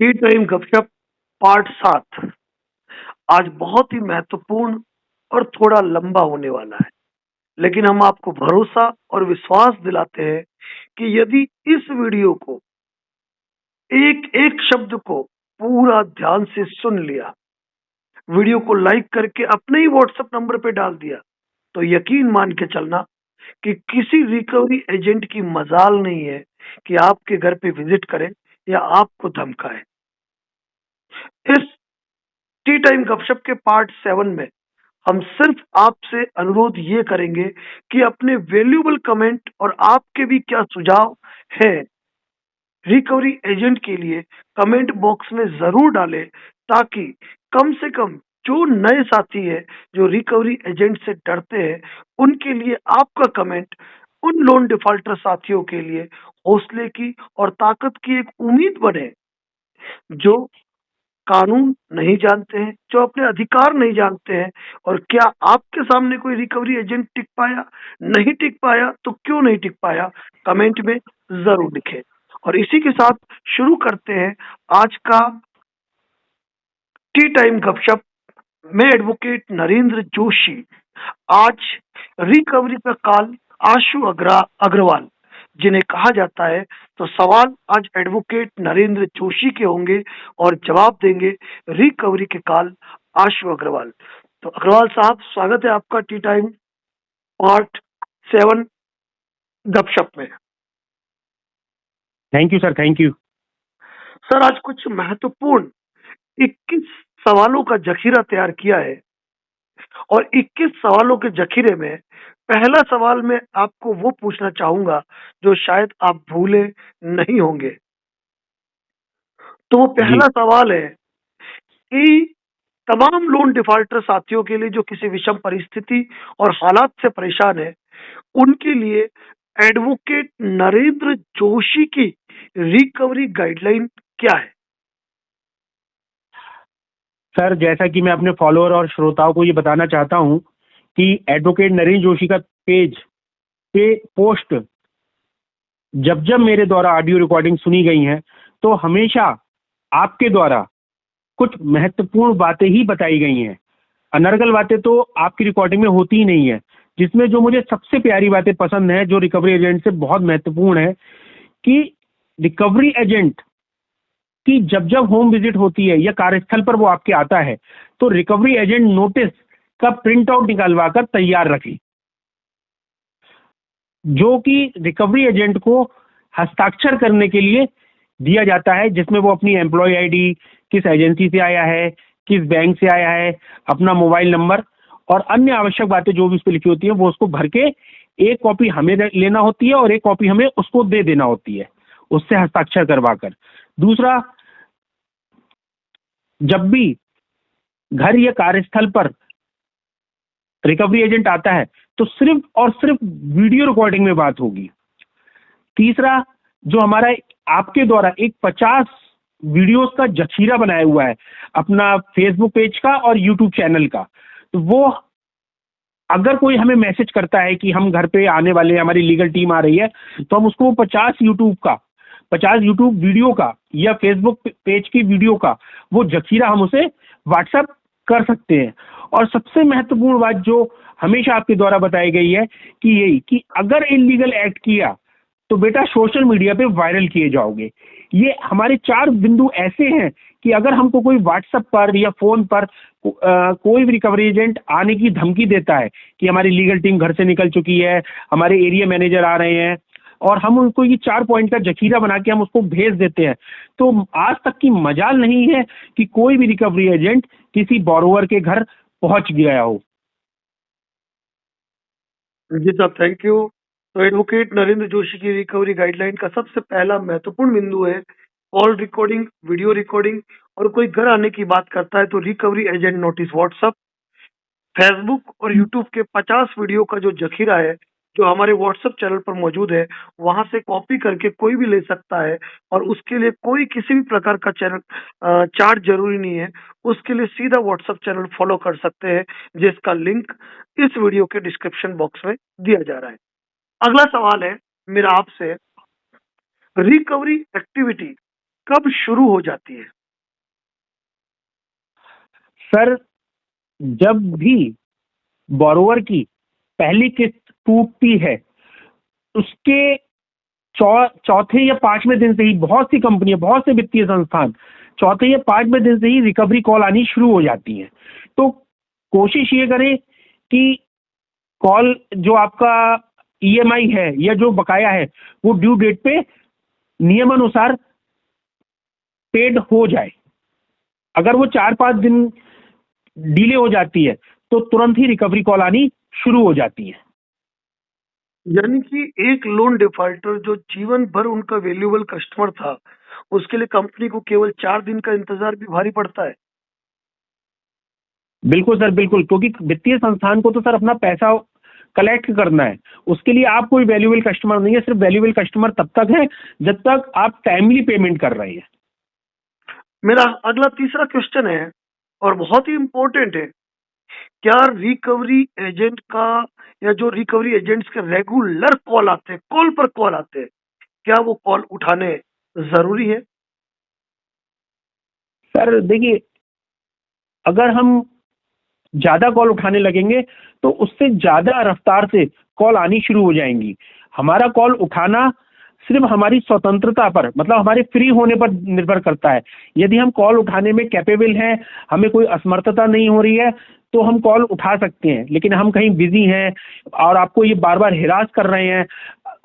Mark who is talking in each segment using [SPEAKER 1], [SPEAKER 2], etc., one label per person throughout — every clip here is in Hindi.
[SPEAKER 1] टी टाइम गपशप पार्ट 7 आज बहुत ही महत्वपूर्ण और थोड़ा लंबा होने वाला है, लेकिन हम आपको भरोसा और विश्वास दिलाते हैं कि यदि इस वीडियो को एक एक शब्द को पूरा ध्यान से सुन लिया, वीडियो को लाइक करके अपने ही व्हाट्सएप नंबर पे डाल दिया, तो यकीन मान के चलना कि किसी रिकवरी एजेंट की मजाल नहीं है कि आपके घर पे विजिट करे या आपको धमकाए। इस टी टाइम गपशप के पार्ट 7 में हम सिर्फ आपसे अनुरोध ये करेंगे कि अपने वैल्यूएबल कमेंट और आपके भी क्या सुझाव है रिकवरी एजेंट के लिए कमेंट बॉक्स में जरूर डालें, ताकि कम से कम जो नए साथी है जो रिकवरी एजेंट से डरते हैं, उनके लिए आपका कमेंट उन लोन डिफॉल्टर साथियों के लिए हौसले की और ताकत की एक उम्मीद बने, जो कानून नहीं जानते हैं, जो अपने अधिकार नहीं जानते हैं। और क्या आपके सामने कोई रिकवरी एजेंट टिक पाया? नहीं टिक पाया तो क्यों नहीं टिक पाया, कमेंट में जरूर लिखें। और इसी के साथ शुरू करते हैं आज का टी टाइम गपशप। मैं एडवोकेट नरेंद्र जोशी। आज रिकवरी का काल आशु अग्रवाल जिन्हें कहा जाता है, तो सवाल आज एडवोकेट नरेंद्र जोशी के होंगे और जवाब देंगे रिकवरी के काल आशु अग्रवाल। तो अग्रवाल साहब, स्वागत है आपका टी टाइम पार्ट 7 गपशप में।
[SPEAKER 2] Thank you sir, thank you.
[SPEAKER 1] Sir, आज कुछ महत्वपूर्ण 21 सवालों का जखीरा तैयार किया है और 21 सवालों के जखीरे में पहला सवाल मैं आपको वो पूछना चाहूंगा जो शायद आप भूले नहीं होंगे। तो वो पहला सवाल है कि तमाम लोन डिफॉल्टर साथियों के लिए जो किसी विषम परिस्थिति और हालात से परेशान है, उनके लिए एडवोकेट नरेंद्र जोशी की रिकवरी गाइडलाइन क्या है?
[SPEAKER 2] सर, जैसा कि मैं अपने फॉलोअर और श्रोताओं को ये बताना चाहता हूं कि एडवोकेट नरेंद्र जोशी का पेज पे पोस्ट जब जब मेरे द्वारा ऑडियो रिकॉर्डिंग सुनी गई हैं, तो हमेशा आपके द्वारा कुछ महत्वपूर्ण बातें ही बताई गई हैं। अनर्गल बातें तो आपकी रिकॉर्डिंग में होती ही नहीं है। जिसमें जो मुझे सबसे प्यारी बातें पसंद है, जो रिकवरी एजेंट से बहुत महत्वपूर्ण है, कि रिकवरी एजेंट कि जब जब होम विजिट होती है या कार्यस्थल पर वो आपके आता है, तो रिकवरी एजेंट नोटिस का प्रिंट आउट निकालवा कर तैयार रखें, जो कि रिकवरी एजेंट को हस्ताक्षर करने के लिए दिया जाता है, जिसमें वो अपनी एम्प्लॉय आईडी, किस एजेंसी से आया है, किस बैंक से आया है, अपना मोबाइल नंबर और अन्य आवश्यक बातें जो भी उस पर लिखी होती है, वो उसको भर के एक कॉपी हमें लेना होती है और एक कॉपी हमें उसको दे देना होती है, उससे हस्ताक्षर करवा कर। दूसरा, जब भी घर या कार्यस्थल पर रिकवरी एजेंट आता है, तो सिर्फ और सिर्फ वीडियो रिकॉर्डिंग में बात होगी। तीसरा, जो हमारा आपके द्वारा एक 50 वीडियोस का जखीरा बनाया हुआ है अपना फेसबुक पेज का और यूट्यूब चैनल का, तो वो अगर कोई हमें मैसेज करता है कि हम घर पे आने वाले हैं, हमारी लीगल टीम आ रही है, तो हम उसको 50 यूट्यूब वीडियो का या फेसबुक पेज की वीडियो का वो जखीरा हम उसे व्हाट्सएप कर सकते हैं। और सबसे महत्वपूर्ण बात जो हमेशा आपके द्वारा बताई गई है कि यही कि अगर इलीगल एक्ट किया तो बेटा सोशल मीडिया पे वायरल किए जाओगे। ये हमारे 4 बिंदु ऐसे हैं कि अगर हमको कोई व्हाट्सएप पर या फोन पर कोई भी रिकवरी एजेंट आने की धमकी देता है कि हमारी लीगल टीम घर से निकल चुकी है, हमारे एरिया मैनेजर आ रहे हैं, और हम उनको ये 4 पॉइंट का जखीरा बना के हम उसको भेज देते हैं, तो आज तक की मजाल नहीं है कि कोई भी रिकवरी एजेंट किसी बोरोवर के घर पहुंच गया हो।
[SPEAKER 1] जी सर, थैंक यू। तो एडवोकेट नरेंद्र जोशी की रिकवरी गाइडलाइन का सबसे पहला महत्वपूर्ण बिंदु है कॉल रिकॉर्डिंग, वीडियो रिकॉर्डिंग। और कोई घर आने की बात करता है तो recovery agent notice WhatsApp, Facebook और यूट्यूब के 50 वीडियो का जो जखीरा है, जो हमारे व्हाट्सएप चैनल पर मौजूद है, वहां से कॉपी करके कोई भी ले सकता है। और उसके लिए कोई किसी भी प्रकार का चैनल चार्ज जरूरी नहीं है। उसके लिए सीधा व्हाट्सएप चैनल फॉलो कर सकते हैं, जिसका लिंक इस वीडियो के डिस्क्रिप्शन बॉक्स में दिया जा रहा है। अगला सवाल है मेरा आपसे, रिकवरी एक्टिविटी कब शुरू हो जाती है?
[SPEAKER 2] सर, जब भी बोरोवर की पहली किस्त टूटती है, उसके चौथे या पांचवें दिन से ही बहुत सी कंपनियां, बहुत से वित्तीय संस्थान चौथे या पांचवें दिन से ही रिकवरी कॉल आनी शुरू हो जाती हैं। तो कोशिश ये करें कि कॉल जो आपका ईएमआई है या जो बकाया है वो ड्यू डेट पे नियमानुसार पेड हो जाए। अगर वो 4-5 दिन डिले हो जाती है तो तुरंत ही रिकवरी कॉल आनी शुरू हो जाती है।
[SPEAKER 1] यानी कि एक लोन डिफॉल्टर जो जीवन भर उनका वैल्यूएबल कस्टमर था, उसके लिए कंपनी को केवल 4 दिन का इंतजार भी भारी पड़ता है।
[SPEAKER 2] बिल्कुल सर, बिल्कुल, क्योंकि वित्तीय संस्थान को तो सर अपना पैसा कलेक्ट करना है। उसके लिए आप कोई वैल्यूएबल कस्टमर नहीं है। सिर्फ वैल्यूएबल कस्टमर तब तक है जब तक आप टाइमली पेमेंट कर रहे हैं।
[SPEAKER 1] मेरा अगला तीसरा क्वेश्चन है और बहुत ही इंपॉर्टेंट है। क्या रिकवरी एजेंट का या जो रिकवरी एजेंट्स के रेगुलर कॉल आते हैं, कॉल पर कॉल आते हैं, क्या वो कॉल उठाने जरूरी है?
[SPEAKER 2] सर देखिए, अगर हम ज्यादा कॉल उठाने लगेंगे तो उससे ज्यादा रफ्तार से कॉल आनी शुरू हो जाएंगी। हमारा कॉल उठाना सिर्फ हमारी स्वतंत्रता पर, मतलब हमारे फ्री होने पर निर्भर करता है। यदि हम कॉल उठाने में कैपेबल हैं, हमें कोई असमर्थता नहीं हो रही है, तो हम कॉल उठा सकते हैं। लेकिन हम कहीं बिजी हैं और आपको ये बार बार हिरास कर रहे हैं,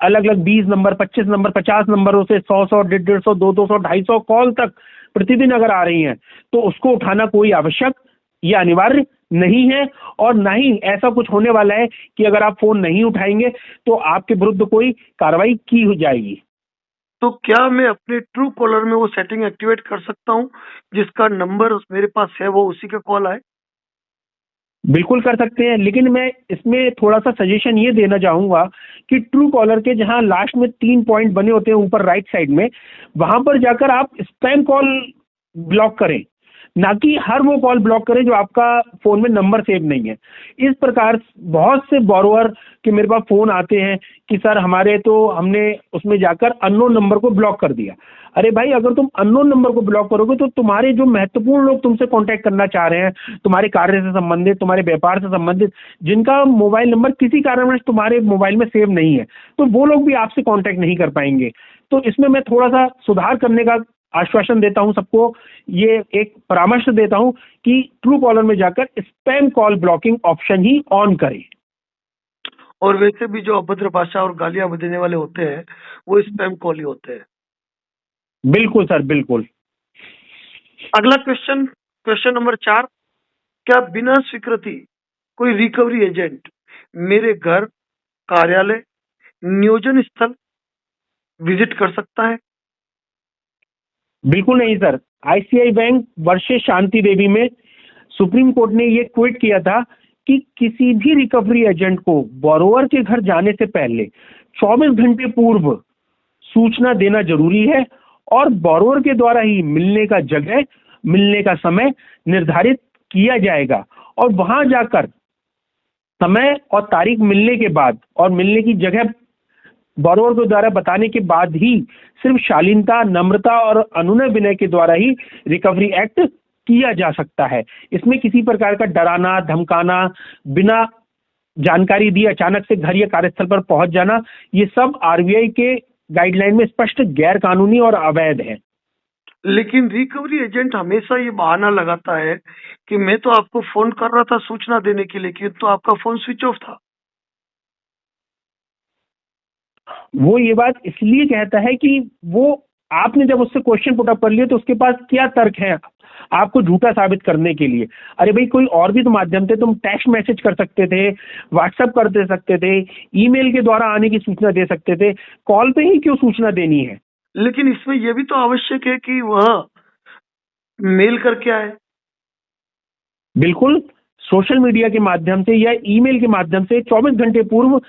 [SPEAKER 2] अलग अलग 20 नंबर, 25 नंबर, 50 नंबरों से 100-100, 150, 200, 250 कॉल तक प्रतिदिन अगर आ रही हैं, तो उसको उठाना कोई आवश्यक या अनिवार्य नहीं है। और ना ही ऐसा कुछ होने वाला है कि अगर आप फोन नहीं उठाएंगे तो आपके विरुद्ध कोई कार्रवाई की हो जाएगी।
[SPEAKER 1] तो क्या मैं अपने ट्रू कॉलर में वो सेटिंग एक्टिवेट कर सकता हूँ जिसका नंबर मेरे पास है वो उसी का कॉल आए?
[SPEAKER 2] बिल्कुल कर सकते हैं, लेकिन मैं इसमें थोड़ा सा सजेशन ये देना चाहूंगा कि ट्रू कॉलर के जहां लास्ट में 3 पॉइंट बने होते हैं ऊपर राइट साइड में, वहां पर जाकर आप स्पैम कॉल ब्लॉक करें, ना कि हर वो कॉल ब्लॉक करें जो आपका फोन में नंबर सेव नहीं है। इस प्रकार बहुत से बोरोवर के मेरे पास फोन आते हैं कि सर हमारे तो हमने उसमें जाकर अननोन नंबर को ब्लॉक कर दिया। अरे भाई, अगर तुम अननोन नंबर को ब्लॉक करोगे तो तुम्हारे जो महत्वपूर्ण लोग तुमसे कांटेक्ट करना चाह रहे हैं, तुम्हारे कार्य से संबंधित, तुम्हारे व्यापार से संबंधित, जिनका मोबाइल नंबर किसी कारणवश तुम्हारे मोबाइल में सेव नहीं है, तो वो लोग भी आपसे कांटेक्ट नहीं कर पाएंगे। तो इसमें मैं थोड़ा सा सुधार करने का आश्वासन देता हूं सबको, ये एक परामर्श देता हूं कि ट्रू कॉलर में जाकर spam call blocking option he on करें।
[SPEAKER 1] और वैसे भी जो अभद्र भाषा और गालियां देने वाले होते हैं वो स्पैम कॉल ही होते हैं।
[SPEAKER 2] बिल्कुल सर, बिल्कुल।
[SPEAKER 1] अगला क्वेश्चन, क्वेश्चन नंबर 4। क्या बिना स्वीकृति कोई रिकवरी एजेंट मेरे घर, कार्यालय, नियोजन स्थल विजिट कर सकता है?
[SPEAKER 2] बिल्कुल नहीं सर। आईसीआई बैंक वर्षे शांति देवी में सुप्रीम कोर्ट ने ये क्विट किया था कि किसी भी रिकवरी एजेंट को बोरोवर के घर जाने से पहले 24 घंटे पूर्व सूचना देना जरूरी है और बोरोवर के द्वारा ही मिलने का जगह, मिलने का समय निर्धारित किया जाएगा। और वहां जाकर समय और तारीख मिलने के बाद और मिलने की जगह बोरोवर के द्वारा बताने के बाद ही सिर्फ शालीनता, नम्रता और अनुनय विनय के द्वारा ही रिकवरी एक्ट किया जा सकता है। इसमें किसी प्रकार का डराना, धमकाना, बिना जानकारी दिए अचानक से घर या कार्यस्थल पर पहुंच जाना, ये सब आरबीआई के गाइडलाइन में स्पष्ट गैर कानूनी और अवैध है।
[SPEAKER 1] लेकिन रिकवरी एजेंट हमेशा ये बहाना लगाता है कि मैं तो आपको फोन कर रहा था सूचना देने के लिए, कि तो आपका फोन स्विच ऑफ था।
[SPEAKER 2] वो ये बात इसलिए कहता है कि वो आपने जब उससे क्वेश्चन पुट अप कर लिया तो उसके पास क्या तर्क है आपको झूठा साबित करने के लिए। अरे भाई, कोई और भी तो माध्यम थे, तुम टेक्स्ट मैसेज कर सकते थे, व्हाट्सएप कर दे सकते थे, ईमेल के द्वारा आने की सूचना दे सकते थे, कॉल पे ही क्यों सूचना देनी है।
[SPEAKER 1] लेकिन इसमें यह भी तो आवश्यक है कि वह मेल करके आए।
[SPEAKER 2] बिल्कुल, सोशल मीडिया के माध्यम से या ईमेल के माध्यम से 24 घंटे पूर्व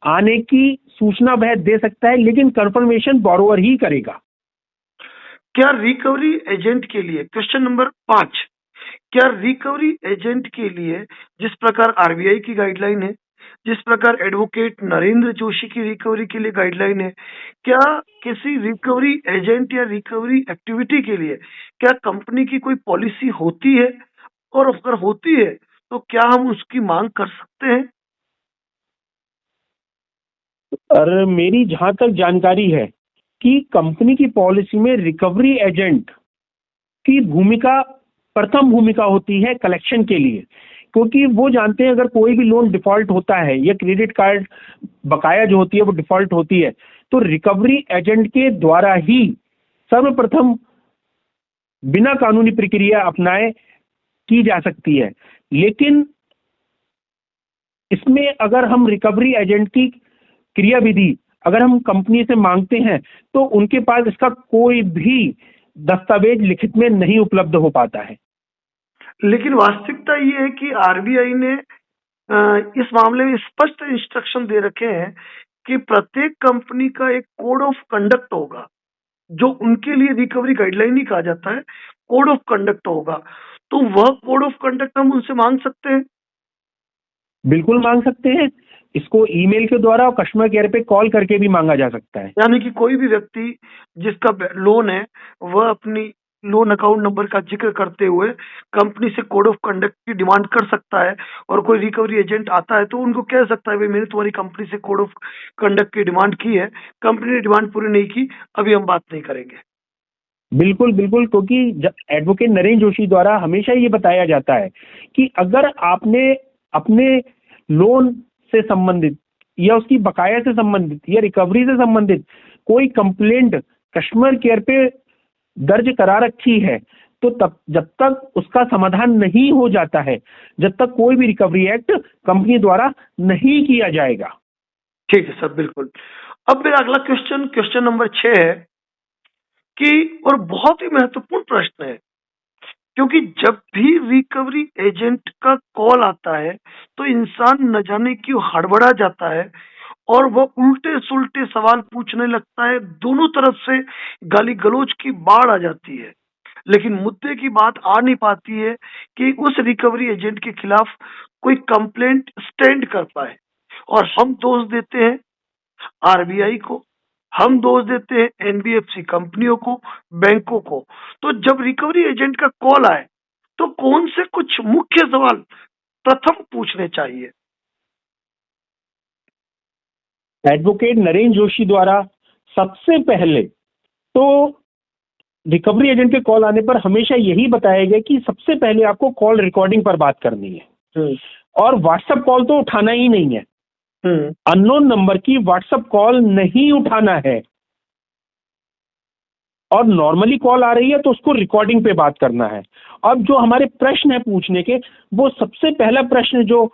[SPEAKER 2] आने की सूचना वह दे सकता है, लेकिन कंफर्मेशन बोरोवर ही करेगा।
[SPEAKER 1] क्या रिकवरी एजेंट के लिए, क्वेश्चन नंबर 5, क्या रिकवरी एजेंट के लिए जिस प्रकार आरबीआई की गाइडलाइन है, जिस प्रकार एडवोकेट नरेंद्र जोशी की रिकवरी के लिए गाइडलाइन है, क्या किसी रिकवरी एजेंट या रिकवरी एक्टिविटी के लिए क्या कंपनी की कोई पॉलिसी होती है? और अगर होती है तो क्या हम उसकी मांग कर सकते हैं?
[SPEAKER 2] और मेरी जहां तक जानकारी है कि कंपनी की पॉलिसी में रिकवरी एजेंट की भूमिका, प्रथम भूमिका होती है कलेक्शन के लिए, क्योंकि वो जानते हैं अगर कोई भी लोन डिफॉल्ट होता है या क्रेडिट कार्ड बकाया जो होती है वो डिफॉल्ट होती है, तो रिकवरी एजेंट के द्वारा ही सर्वप्रथम बिना कानूनी प्रक्रिया अपनाए की जा सकती है। लेकिन इसमें अगर हम रिकवरी एजेंट की क्रियाविधि अगर हम कंपनी से मांगते हैं तो उनके पास इसका कोई भी दस्तावेज लिखित में नहीं उपलब्ध हो पाता है।
[SPEAKER 1] लेकिन वास्तविकता ये है कि आरबीआई ने इस मामले में स्पष्ट इंस्ट्रक्शन दे रखे हैं कि प्रत्येक कंपनी का एक कोड ऑफ कंडक्ट होगा, जो उनके लिए रिकवरी गाइडलाइन ही कहा जाता है, कोड ऑफ कंडक्ट होगा। तो वह कोड ऑफ कंडक्ट हम उनसे मांग सकते हैं।
[SPEAKER 2] बिल्कुल मांग सकते हैं। इसको ईमेल के द्वारा और कस्टमर केयर पे कॉल करके भी मांगा जा सकता है।
[SPEAKER 1] यानी कि कोई भी व्यक्ति जिसका लोन है, वह अपनी लोन अकाउंट नंबर का जिक्र करते हुए कंपनी से कोड ऑफ कंडक्ट की डिमांड कर सकता है। और कोई रिकवरी एजेंट आता है तो उनको कह सकता है, भाई मैंने तुम्हारी कंपनी से कोड ऑफ कंडक्ट की डिमांड की है, कंपनी ने डिमांड पूरी नहीं की, अभी हम बात नहीं करेंगे।
[SPEAKER 2] बिल्कुल बिल्कुल, क्योंकि एडवोकेट नरेंद्र जोशी द्वारा हमेशा ये बताया जाता है कि अगर आपने अपने लोन से संबंधित या उसकी बकाया से संबंधित या रिकवरी से संबंधित कोई कंप्लेंट कस्टमर केयर पे दर्ज करा रखी है, तो तब जब तक उसका समाधान नहीं हो जाता है, जब तक कोई भी रिकवरी एक्ट कंपनी द्वारा नहीं किया जाएगा।
[SPEAKER 1] ठीक है सर, बिल्कुल। अब मेरा अगला क्वेश्चन नंबर 6 है कि, और बहुत ही महत्वपूर्ण प्रश्न है, क्योंकि जब भी रिकवरी एजेंट का कॉल आता है तो इंसान न जाने क्यों हड़बड़ा जाता है और वह उल्टे सुलटे सवाल पूछने लगता है। दोनों तरफ से गाली गलौज की बाढ़ आ जाती है, लेकिन मुद्दे की बात आ नहीं पाती है कि उस रिकवरी एजेंट के खिलाफ कोई कंप्लेंट स्टैंड कर पाए। और हम दोष देते हैं आरबीआई को, हम दोष देते हैं एनबीएफसी कंपनियों को, बैंकों को। तो जब रिकवरी एजेंट का कॉल आए तो कौन से कुछ मुख्य सवाल प्रथम पूछने चाहिए?
[SPEAKER 2] एडवोकेट नरेंद्र जोशी द्वारा सबसे पहले तो रिकवरी एजेंट के कॉल आने पर हमेशा यही बताया गया कि सबसे पहले आपको कॉल रिकॉर्डिंग पर बात करनी है और व्हाट्सएप कॉल तो उठाना ही नहीं है। अननोन नंबर की व्हाट्सएप कॉल नहीं उठाना है और नॉर्मली कॉल आ रही है तो उसको रिकॉर्डिंग पे बात करना है। अब जो हमारे प्रश्न है पूछने के, वो सबसे पहला प्रश्न जो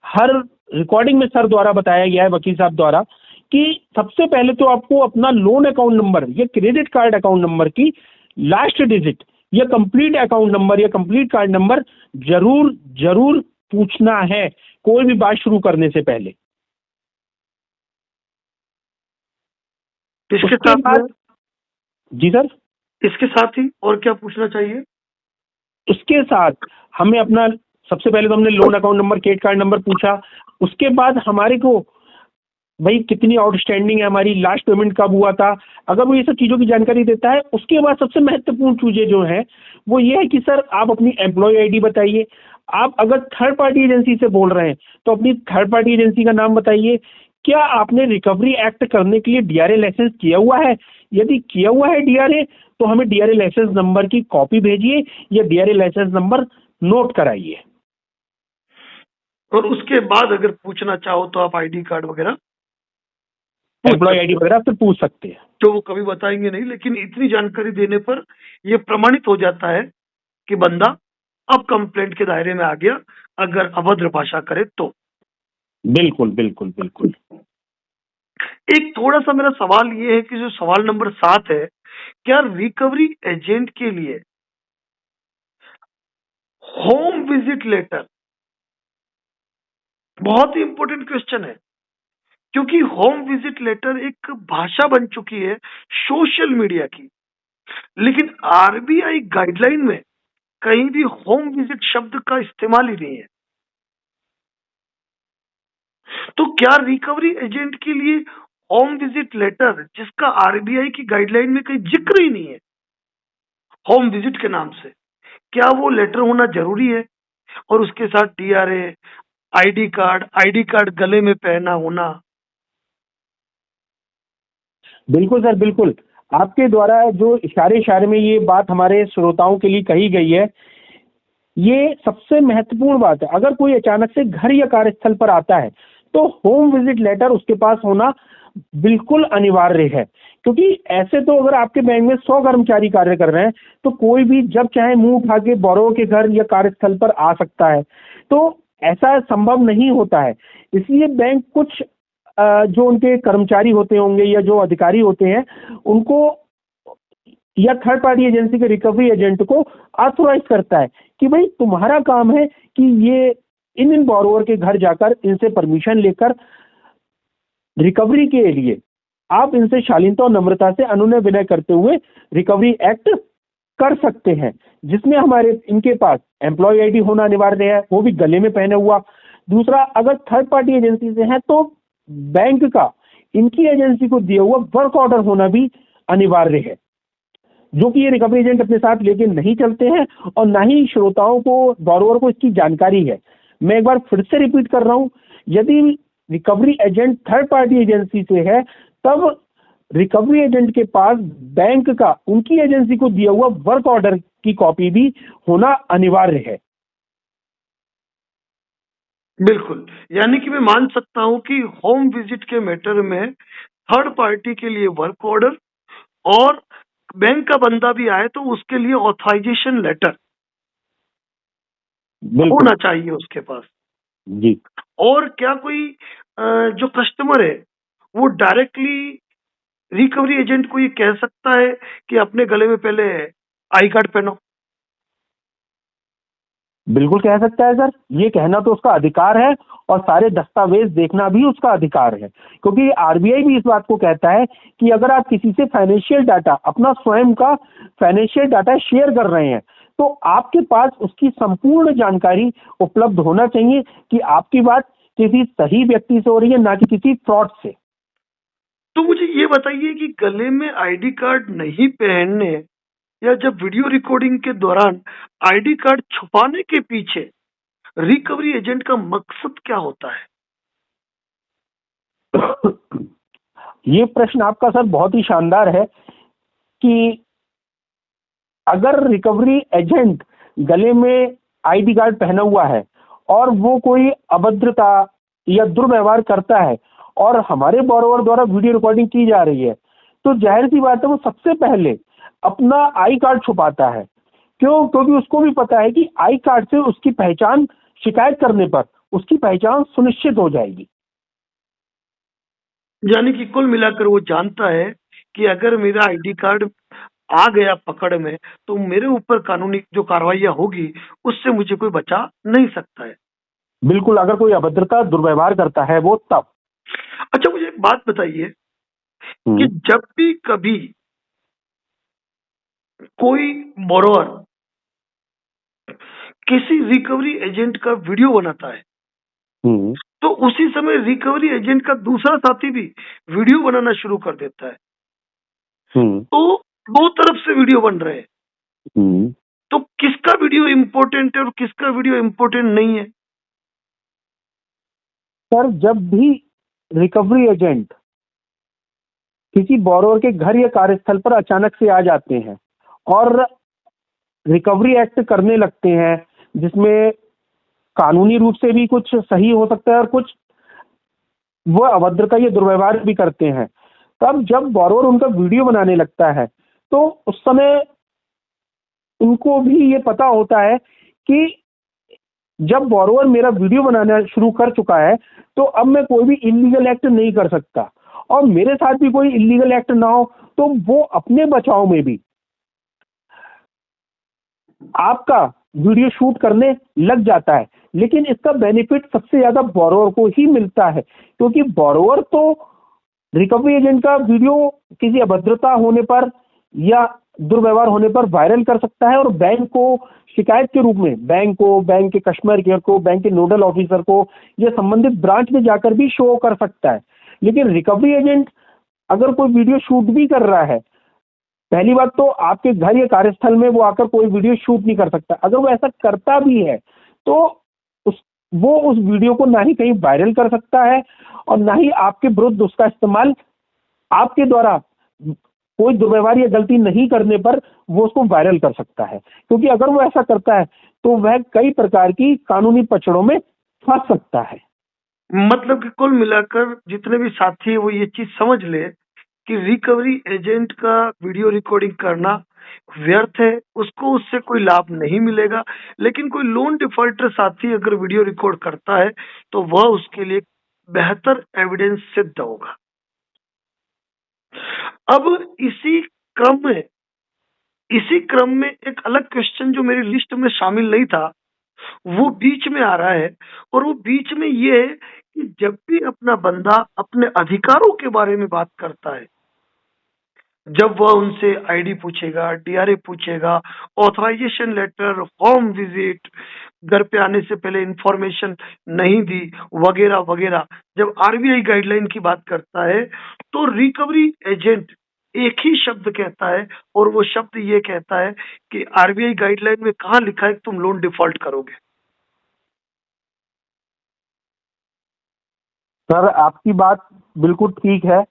[SPEAKER 2] हर रिकॉर्डिंग में सर द्वारा बताया गया है, वकील साहब द्वारा, कि सबसे पहले तो आपको अपना लोन अकाउंट नंबर या क्रेडिट कार्ड अकाउंट नंबर की लास्ट डिजिट या कंप्लीट अकाउंट नंबर या कंप्लीट कार्ड नंबर जरूर जरूर पूछना है कोई भी बात शुरू करने से पहले।
[SPEAKER 1] इसके
[SPEAKER 2] उसके बाद जी सर,
[SPEAKER 1] इसके साथ ही और क्या पूछना चाहिए?
[SPEAKER 2] उसके साथ हमें अपना सबसे पहले तो हमने loan account number credit card number पूछा। उसके बाद हमारे को भाई कितनी आउटस्टैंडिंग है, हमारी लास्ट पेमेंट कब हुआ था, अगर वो ये सब चीज़ों की जानकारी देता है। उसके बाद सबसे महत्वपूर्ण चीज़ें जो है वो ये है कि सर आप अपनी एम्प्लॉय आईडी बताइए। आप अगर थर्ड पार्टी एजेंसी से बोल रहे हैं तो अपनी थर्ड पार्टी एजेंसी का नाम बताइए। क्या आपने रिकवरी एक्ट करने के लिए डीआरए लाइसेंस किया हुआ है? यदि किया हुआ है डीआरए तो हमें डीआरए लाइसेंस नंबर की कॉपी भेजिए या डीआरए लाइसेंस नंबर नोट कराइए।
[SPEAKER 1] और उसके बाद अगर पूछना चाहो तो आप आईडी कार्ड वगैरह,
[SPEAKER 2] एम्प्लॉय आईडी वगैरह फिर पूछ सकते हैं,
[SPEAKER 1] जो वो कभी बताएंगे नहीं, लेकिन इतनी जानकारी देने पर यह प्रमाणित हो जाता है कि बंदा अब कंप्लेंट के दायरे में आ गया, अगर अभद्र भाषा करे तो।
[SPEAKER 2] बिल्कुल बिल्कुल बिल्कुल।
[SPEAKER 1] एक थोड़ा सा मेरा सवाल ये है कि जो सवाल नंबर 7 है, क्या रिकवरी एजेंट के लिए होम विजिट लेटर, बहुत ही इंपॉर्टेंट क्वेश्चन है, क्योंकि होम विजिट लेटर एक भाषा बन चुकी है सोशल मीडिया की, लेकिन आरबीआई गाइडलाइन में कहीं भी होम विजिट शब्द का इस्तेमाल ही नहीं है। तो क्या रिकवरी एजेंट के लिए होम विजिट लेटर, जिसका आरबीआई की गाइडलाइन में कहीं जिक्र ही नहीं है होम विजिट के नाम से, क्या वो लेटर होना जरूरी है? और उसके साथ डीआरए, आईडी कार्ड गले में पहना होना।
[SPEAKER 2] बिल्कुल सर, बिल्कुल। आपके द्वारा जो इशारे इशारे में ये बात हमारे श्रोताओं के लिए कही गई है, ये सबसे महत्वपूर्ण बात है। अगर कोई अचानक से घर या कार्यस्थल पर आता है तो होम विजिट लेटर उसके पास होना बिल्कुल अनिवार्य है। क्योंकि ऐसे तो अगर आपके बैंक में 100 कर्मचारी कार्य कर रहे हैं तो कोई भी जब चाहे मुंह उठा के बोरोवर के घर या कार्यस्थल पर आ सकता है, तो ऐसा संभव नहीं होता है। इसलिए बैंक कुछ जो उनके कर्मचारी होते होंगे या जो अधिकारी होते हैं, उनको या थर्ड पार्टी एजेंसी के रिकवरी एजेंट को ऑथोराइज करता है कि भाई तुम्हारा काम है कि ये इन बोरोवर के घर जाकर इनसे परमिशन लेकर रिकवरी के लिए आप इनसे शालीनता और नम्रता से अनुनय विनय करते हुए रिकवरी एक्ट कर सकते हैं, जिसमें हमारे इनके पास एम्प्लॉय आईडी होना अनिवार्य है, वो भी गले में पहने हुआ। दूसरा, अगर थर्ड पार्टी एजेंसी से है तो बैंक का इनकी एजेंसी को दिया हुआ वर्क ऑर्डर होना भी अनिवार्य है, जो कि ये रिकवरी एजेंट अपने साथ लेके नहीं चलते हैं और ना ही श्रोताओं को, बोरोवर को इसकी जानकारी है। मैं एक बार फिर से रिपीट कर रहा हूं, यदि recovery agent third party agency से है तब रिकवरी एजेंट के पास बैंक का उनकी एजेंसी को दिया हुआ वर्क ऑर्डर की कॉपी भी होना अनिवार्य है।
[SPEAKER 1] बिल्कुल, यानी कि मैं मान सकता हूं कि होम विजिट के मैटर में थर्ड पार्टी के लिए वर्क ऑर्डर, और बैंक का बंदा भी आए तो उसके लिए ऑथराइजेशन लेटर
[SPEAKER 2] बिल्कुल
[SPEAKER 1] होना चाहिए उसके पास।
[SPEAKER 2] जी।
[SPEAKER 1] और क्या कोई जो कस्टमर है वो डायरेक्टली रिकवरी एजेंट को ये कह सकता है कि अपने गले में पहले आई कार्ड पहनो?
[SPEAKER 2] बिल्कुल कह सकता है सर, ये कहना तो उसका अधिकार है और सारे दस्तावेज देखना भी उसका अधिकार है। क्योंकि आरबीआई भी इस बात को कहता है कि अगर आप किसी से फाइनेंशियल डाटा, अपना स्वयं का फाइनेंशियल डाटा शेयर कर रहे हैं तो आपके पास उसकी संपूर्ण जानकारी उपलब्ध होना चाहिए कि आपकी बात किसी सही व्यक्ति से हो रही है, ना कि किसी फ्रॉड से।
[SPEAKER 1] तो मुझे ये बताइए कि गले में आईडी कार्ड नहीं पहनने या जब वीडियो रिकॉर्डिंग के दौरान आईडी कार्ड छुपाने के पीछे रिकवरी एजेंट का मकसद क्या होता है?
[SPEAKER 2] ये प्रश्न आपका सर बहुत ही शानदार है कि अगर रिकवरी एजेंट गले में आईडी कार्ड पहना हुआ है और वो कोई अभद्रता या दुर्व्यवहार करता है और हमारे बोरोवर द्वारा वीडियो रिकॉर्डिंग की जा रही है, तो जाहिर सी बात है वो सबसे पहले अपना आई कार्ड छुपाता है। क्यों? क्योंकि उसको भी पता है कि आई कार्ड से उसकी पहचान, शिकायत करने पर उसकी पहचान सुनिश्चित हो जाएगी।
[SPEAKER 1] यानी कि कुल मिलाकर वो जानता है कि अगर मेरा आईडी कार्ड आ गया पकड़ में तो मेरे ऊपर कानूनी जो कार्रवाइयां होगी उससे मुझे कोई बचा नहीं सकता है।
[SPEAKER 2] बिल्कुल, अगर कोई अभद्रता, दुर्व्यवहार करता है वो तब।
[SPEAKER 1] अच्छा, मुझे एक बात बताइए कि जब भी कभी कोई बोरोवर किसी रिकवरी एजेंट का वीडियो बनाता है तो उसी समय रिकवरी एजेंट का दूसरा साथी भी वीडियो बनाना शुरू कर देता है, तो दो तरफ से वीडियो बन रहे हैं, तो किसका वीडियो इम्पोर्टेंट है और किसका वीडियो इम्पोर्टेंट नहीं है?
[SPEAKER 2] सर, जब भी रिकवरी एजेंट किसी बोरोवर के घर या कार्यस्थल पर अचानक से आ जाते हैं और रिकवरी एक्ट करने लगते हैं, जिसमें कानूनी रूप से भी कुछ सही हो सकता है और कुछ वो अभद्रता या दुर्व्यवहार भी करते हैं, तब जब बोरोवर उनका वीडियो बनाने लगता है तो उस समय उनको भी ये पता होता है कि जब बोरोवर मेरा वीडियो बनाना शुरू कर चुका है तो अब मैं कोई भी इलीगल एक्ट नहीं कर सकता, और मेरे साथ भी कोई इलीगल एक्ट ना हो तो वो अपने बचाव में भी आपका वीडियो शूट करने लग जाता है। लेकिन इसका बेनिफिट सबसे ज्यादा बोरोवर को ही मिलता है, क्योंकि बोरोवर तो रिकवरी एजेंट का वीडियो किसी अभद्रता होने पर या दुर्व्यवहार होने पर वायरल कर सकता है और बैंक को शिकायत के रूप में बैंक को, बैंक के कस्टमर केयर को, बैंक के नोडल ऑफिसर को या संबंधित ब्रांच में जाकर भी शो कर सकता है। लेकिन रिकवरी एजेंट अगर कोई वीडियो शूट भी कर रहा है, पहली बात तो आपके घर या कार्यस्थल में वो आकर कोई वीडियो शूट नहीं कर सकता। अगर वो ऐसा करता भी है तो वो उस वीडियो को ना ही कहीं वायरल कर सकता है और ना ही आपके विरुद्ध उसका इस्तेमाल आपके द्वारा कोई दुर्व्यवहार या गलती नहीं करने पर वो उसको वायरल कर सकता है, क्योंकि अगर वो ऐसा करता है तो वह कई प्रकार की कानूनी पचड़ों में फंस सकता है।
[SPEAKER 1] मतलब कि कुल मिलाकर जितने भी साथी हैं वो ये चीज समझ ले कि रिकवरी एजेंट का वीडियो रिकॉर्डिंग करना व्यर्थ है, उसको उससे कोई लाभ नहीं मिलेगा। लेकिन कोई लोन डिफॉल्टर साथी अगर वीडियो रिकॉर्ड करता है तो वह उसके लिए बेहतर एविडेंस सिद्ध होगा। अब इसी क्रम में एक अलग क्वेश्चन जो मेरी लिस्ट में शामिल नहीं था वो बीच में आ रहा है, और वो बीच में ये है कि जब भी अपना बंदा अपने अधिकारों के बारे में बात करता है, जब वह उनसे आईडी पूछेगा, डीआरए पूछेगा, ऑथराइजेशन लेटर, होम विजिट, घर पे आने से पहले इंफॉर्मेशन नहीं दी, वगैरह वगैरह, जब आरबीआई गाइडलाइन की बात करता है तो रिकवरी एजेंट एक ही शब्द कहता है, और वो शब्द ये कहता है कि आरबीआई गाइडलाइन में कहाँ लिखा है कि तुम लोन डिफॉल्ट करोगे।
[SPEAKER 2] सर, आपकी बात बिल्कुल ठीक है।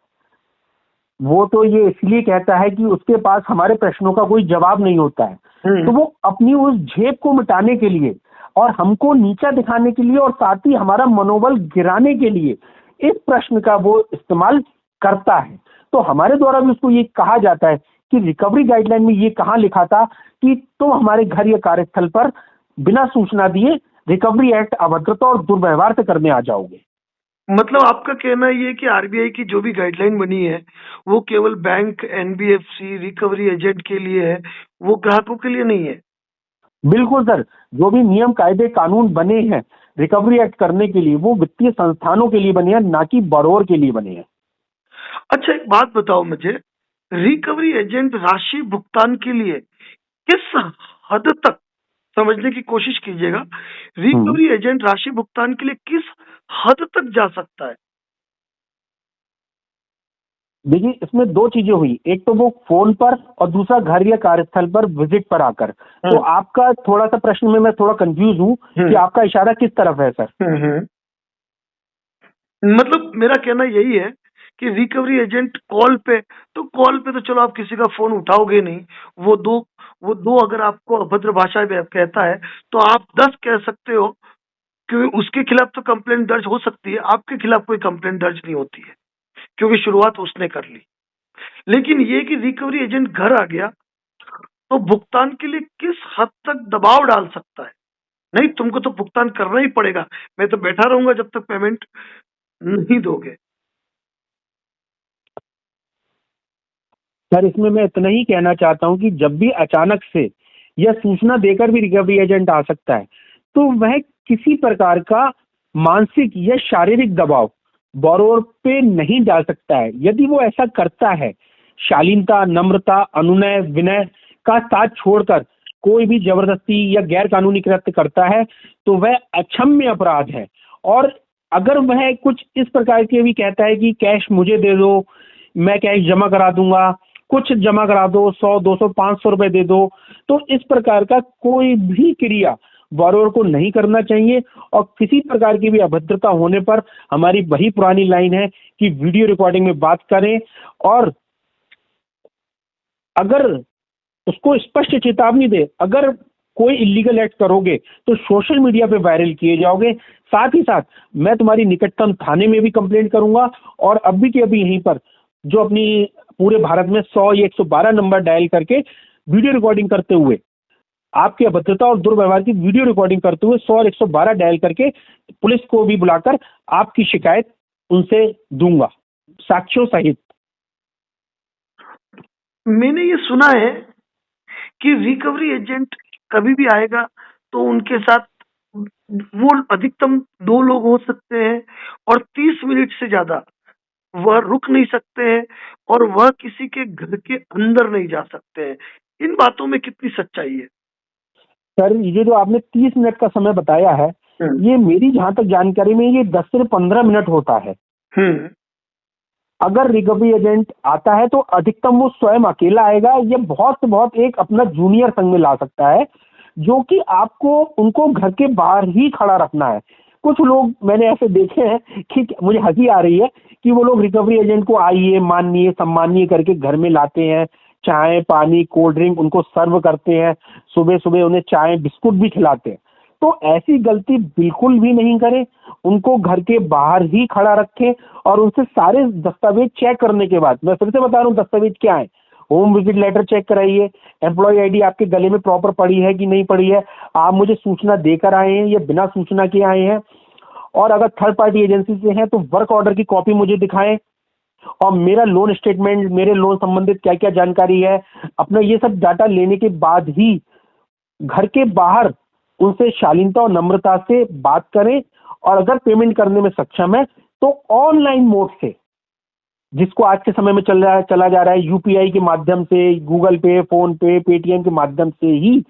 [SPEAKER 2] वो तो ये इसलिए कहता है कि उसके पास हमारे प्रश्नों का कोई जवाब नहीं होता है, तो वो अपनी उस झेप को मिटाने के लिए और हमको नीचा दिखाने के लिए और साथ ही हमारा मनोबल गिराने के लिए इस प्रश्न का वो इस्तेमाल करता है। तो हमारे द्वारा भी उसको ये कहा जाता है कि रिकवरी गाइडलाइन में ये कहाँ लिखा था कि तुम हमारे घर या कार्यस्थल पर बिना सूचना दिए रिकवरी एक्ट अभद्रता और दुर्व्यवहार से करने आ जाओगे।
[SPEAKER 1] मतलब आपका कहना ये है कि आरबीआई की जो भी गाइडलाइन बनी है वो केवल बैंक, एनबीएफसी, रिकवरी एजेंट के लिए है, वो ग्राहकों के लिए नहीं है।
[SPEAKER 2] बिल्कुल सर, जो भी नियम कायदे कानून बने हैं रिकवरी एक्ट करने के लिए वो वित्तीय संस्थानों के लिए बने हैं, ना कि बोरोवर के लिए बने हैं।
[SPEAKER 1] अच्छा, एक बात बताओ मुझे, रिकवरी एजेंट राशि भुगतान के लिए किस हद तक, समझने की कोशिश कीजिएगा, रिकवरी एजेंट राशि भुगतान के लिए किस हद तक जा सकता है?
[SPEAKER 2] देखिए, इसमें दो चीजें हुई, एक तो वो फोन पर और दूसरा घर या कार्यस्थल पर विजिट पर आकर। तो आपका थोड़ा सा प्रश्न में मैं थोड़ा कंफ्यूज हूँ कि आपका इशारा किस तरफ है सर।
[SPEAKER 1] मतलब मेरा कहना यही है कि रिकवरी एजेंट कॉल पे तो चलो आप किसी का फोन उठाओगे नहीं, वो दो अगर आपको अभद्र भाषा में कहता है तो आप 10 कह सकते हो, क्योंकि उसके खिलाफ तो कंप्लेंट दर्ज हो सकती है, आपके खिलाफ कोई कंप्लेंट दर्ज नहीं होती है क्योंकि शुरुआत उसने कर ली। लेकिन ये कि रिकवरी एजेंट घर आ गया तो भुगतान के लिए किस हद तक दबाव डाल सकता है? नहीं, तुमको तो भुगतान करना ही पड़ेगा, मैं तो बैठा रहूंगा जब तक पेमेंट नहीं दोगे।
[SPEAKER 2] सर, इसमें मैं इतना ही कहना चाहता हूँ कि जब भी अचानक से या सूचना देकर भी रिकवरी एजेंट आ सकता है तो वह किसी प्रकार का मानसिक या शारीरिक दबाव बोरोवर पे नहीं डाल सकता है। यदि वो ऐसा करता है, शालीनता, नम्रता, अनुनय, विनय का साथ छोड़कर कोई भी जबरदस्ती या गैर कानूनी कृत्य करता है तो वह अक्षम्य अपराध है। और अगर वह कुछ इस प्रकार के भी कहता है कि कैश मुझे दे दो, मैं कैश जमा करा दूंगा, कुछ जमा करा दो, 100, 200, 500 रुपए दे दो, तो इस प्रकार का कोई भी क्रिया बोरोवर को नहीं करना चाहिए। और किसी प्रकार की भी अभद्रता होने पर हमारी वही पुरानी लाइन है कि वीडियो रिकॉर्डिंग में बात करें, और अगर उसको स्पष्ट चेतावनी दे, अगर कोई इलीगल एक्ट करोगे तो सोशल मीडिया पे वायरल किए जाओगे, साथ ही साथ मैं तुम्हारी निकटतम थाने में भी कंप्लेंट करूंगा। और अभी के अभी यहीं पर जो अपनी पूरे भारत में 100 या 112 नंबर डायल करके वीडियो रिकॉर्डिंग करते हुए आपकी अभद्रता और दुर्व्यवहार की वीडियो रिकॉर्डिंग करते हुए 100 और 112 डायल करके पुलिस को भी बुलाकर आपकी शिकायत उनसे दूंगा, साक्ष्यों सहित।
[SPEAKER 1] मैंने ये सुना है कि रिकवरी एजेंट कभी भी आएगा तो उनके साथ वो अधिकतम 2 लोग हो सकते हैं, और 30 मिनट से ज्यादा वह रुक नहीं सकते हैं और वह किसी के घर के अंदर नहीं जा सकते हैं। इन बातों में कितनी सच्चाई है?
[SPEAKER 2] सर ये जो आपने 30 मिनट का समय बताया है,
[SPEAKER 1] हम्म।
[SPEAKER 2] ये मेरी जहां तक जानकारी में ये 10 से 15 मिनट होता है।
[SPEAKER 1] हम्म।
[SPEAKER 2] अगर रिकवरी एजेंट आता है तो अधिकतम वो स्वयं अकेला आएगा या बहुत से बहुत एक अपना जूनियर संग में ला सकता है, जो कि आपको उनको घर के बाहर ही खड़ा रखना है। कुछ लोग मैंने ऐसे देखे हैं कि मुझे हंसी आ रही है कि वो लोग रिकवरी एजेंट को आइए माननीय सम्मानीय करके घर में लाते हैं, चाय पानी कोल्ड ड्रिंक उनको सर्व करते हैं, सुबह सुबह उन्हें चाय बिस्कुट भी खिलाते हैं। तो ऐसी गलती बिल्कुल भी नहीं करें, उनको घर के बाहर ही खड़ा रखें और उनसे सारे दस्तावेज चेक करने के बाद, मैं फिर से बता रहा हूँ दस्तावेज क्या है, होम विजिट लेटर चेक कराइए, एम्प्लॉय आईडी आपके गले में प्रॉपर पड़ी है कि नहीं पड़ी है, आप मुझे सूचना देकर आए हैं या बिना सूचना के आए हैं, और अगर थर्ड पार्टी एजेंसी से हैं तो वर्क ऑर्डर की कॉपी मुझे दिखाएं, और मेरा लोन स्टेटमेंट, मेरे लोन संबंधित क्या क्या जानकारी है, अपना ये सब डाटा लेने के बाद ही घर के बाहर उनसे शालीनता और नम्रता से बात करें। और अगर पेमेंट करने में सक्षम है तो ऑनलाइन मोड से, जिसको आज के समय में चला जा रहा है यूपीआई के माध्यम से, गूगल पे, फोन पे, पेटीएम के माध्यम से ही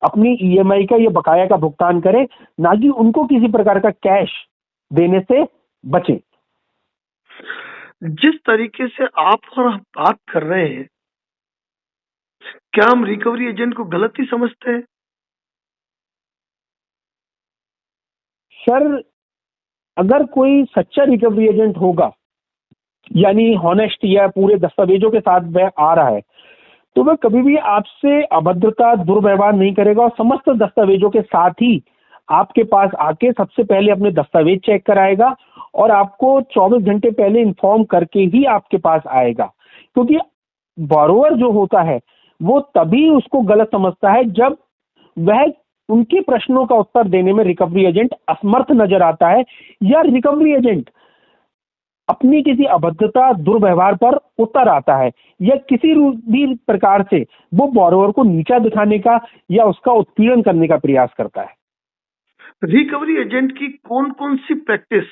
[SPEAKER 2] अपनी ईएमआई का या बकाया का भुगतान करें, ना कि उनको किसी प्रकार का कैश देने से बचें।
[SPEAKER 1] जिस तरीके से आप और हम बात कर रहे हैं, क्या हम रिकवरी एजेंट को गलत ही समझते हैं?
[SPEAKER 2] सर अगर कोई सच्चा रिकवरी एजेंट होगा, यानी हॉनेस्ट या पूरे दस्तावेजों के साथ वह आ रहा है, तो वह कभी भी आपसे अभद्रता दुर्व्यवहार नहीं करेगा और समस्त दस्तावेजों के साथ ही आपके पास आके सबसे पहले अपने दस्तावेज चेक कराएगा और आपको 24 घंटे पहले इन्फॉर्म करके ही आपके पास आएगा। क्योंकि बोरोवर जो होता है वो तभी उसको गलत समझता है जब वह उनके प्रश्नों का उत्तर देने में रिकवरी एजेंट असमर्थ नजर आता है, या रिकवरी एजेंट अपनी किसी अभद्रता दुर्व्यवहार पर उतर आता है, या किसी भी प्रकार से वो बोरोवर को नीचा दिखाने का या उसका उत्पीड़न करने का प्रयास करता है।
[SPEAKER 1] रिकवरी एजेंट की कौन कौन सी प्रैक्टिस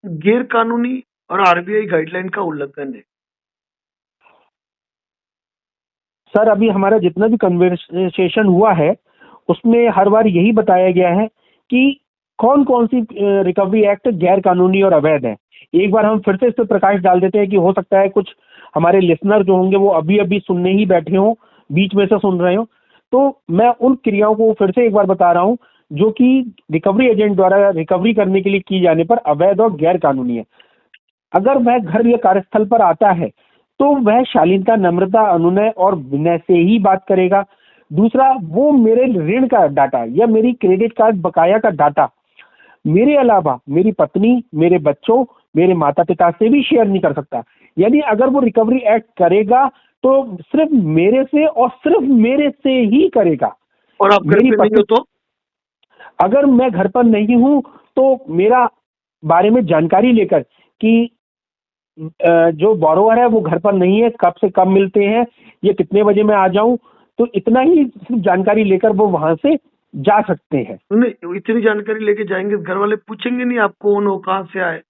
[SPEAKER 1] गैर कानूनी और आरबीआई गाइडलाइन का उल्लंघन है?
[SPEAKER 2] सर अभी हमारा जितना भी कन्वर्सेशन हुआ है उसमें हर बार यही बताया गया है कि कौन कौन सी रिकवरी एक्ट गैर कानूनी और अवैध है। एक बार हम फिर से इस पर प्रकाश डाल देते हैं कि हो सकता है कुछ हमारे लिसनर जो होंगे वो अभी अभी सुनने ही बैठे हों, बीच में से सुन रहे हो, तो मैं उन क्रियाओं को फिर से एक बार बता रहा हूं जो कि रिकवरी एजेंट द्वारा रिकवरी करने के लिए की जाने पर अवैध और गैर कानूनी है। अगर वह घर या कार्यस्थल पर आता है तो वह शालीनता, नम्रता, अनुनय और विनय से ही बात करेगा। दूसरा, वो मेरे ऋण का डाटा या मेरी क्रेडिट कार्ड बकाया का डाटा मेरे अलावा मेरी पत्नी, मेरे बच्चों, मेरे माता पिता से भी शेयर नहीं कर सकता। यानी अगर वो रिकवरी एक्ट करेगा तो सिर्फ मेरे से और सिर्फ मेरे से ही करेगा।
[SPEAKER 1] और आप घर
[SPEAKER 2] मेरी
[SPEAKER 1] पे नहीं हो
[SPEAKER 2] पत्नी,
[SPEAKER 1] तो?
[SPEAKER 2] अगर मैं घर पर नहीं हूं तो मेरा बारे में जानकारी लेकर कि जो बोरोवर है वो घर पर नहीं है, कब से कब मिलते हैं, ये कितने बजे मैं आ जाऊं, तो इतना ही सिर्फ जानकारी लेकर वो वहां से जा सकते हैं।
[SPEAKER 1] नहीं, इतनी जानकारी लेके जाएंगे घर वाले पूछेंगे नहीं आप कौन हो, कहाँ से आए?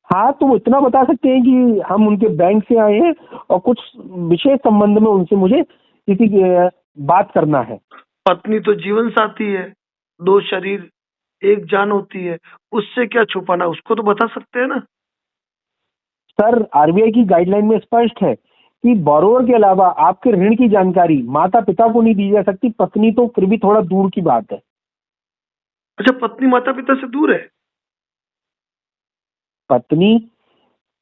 [SPEAKER 2] हाँ, तो वो इतना बता सकते हैं कि हम उनके बैंक से आए हैं और कुछ विशेष संबंध में उनसे मुझे किसी बात करना है।
[SPEAKER 1] पत्नी तो जीवन साथी है, दो शरीर एक जान होती है, उससे क्या छुपाना, उसको तो बता सकते हैं ना।
[SPEAKER 2] सर आरबीआई की गाइडलाइन में स्पष्ट है कि बोरोवर के अलावा आपके ऋण की जानकारी माता पिता को नहीं दी जा सकती, पत्नी तो फिर भी थोड़ा दूर की बात है।
[SPEAKER 1] अच्छा, पत्नी माता पिता से दूर है?
[SPEAKER 2] पत्नी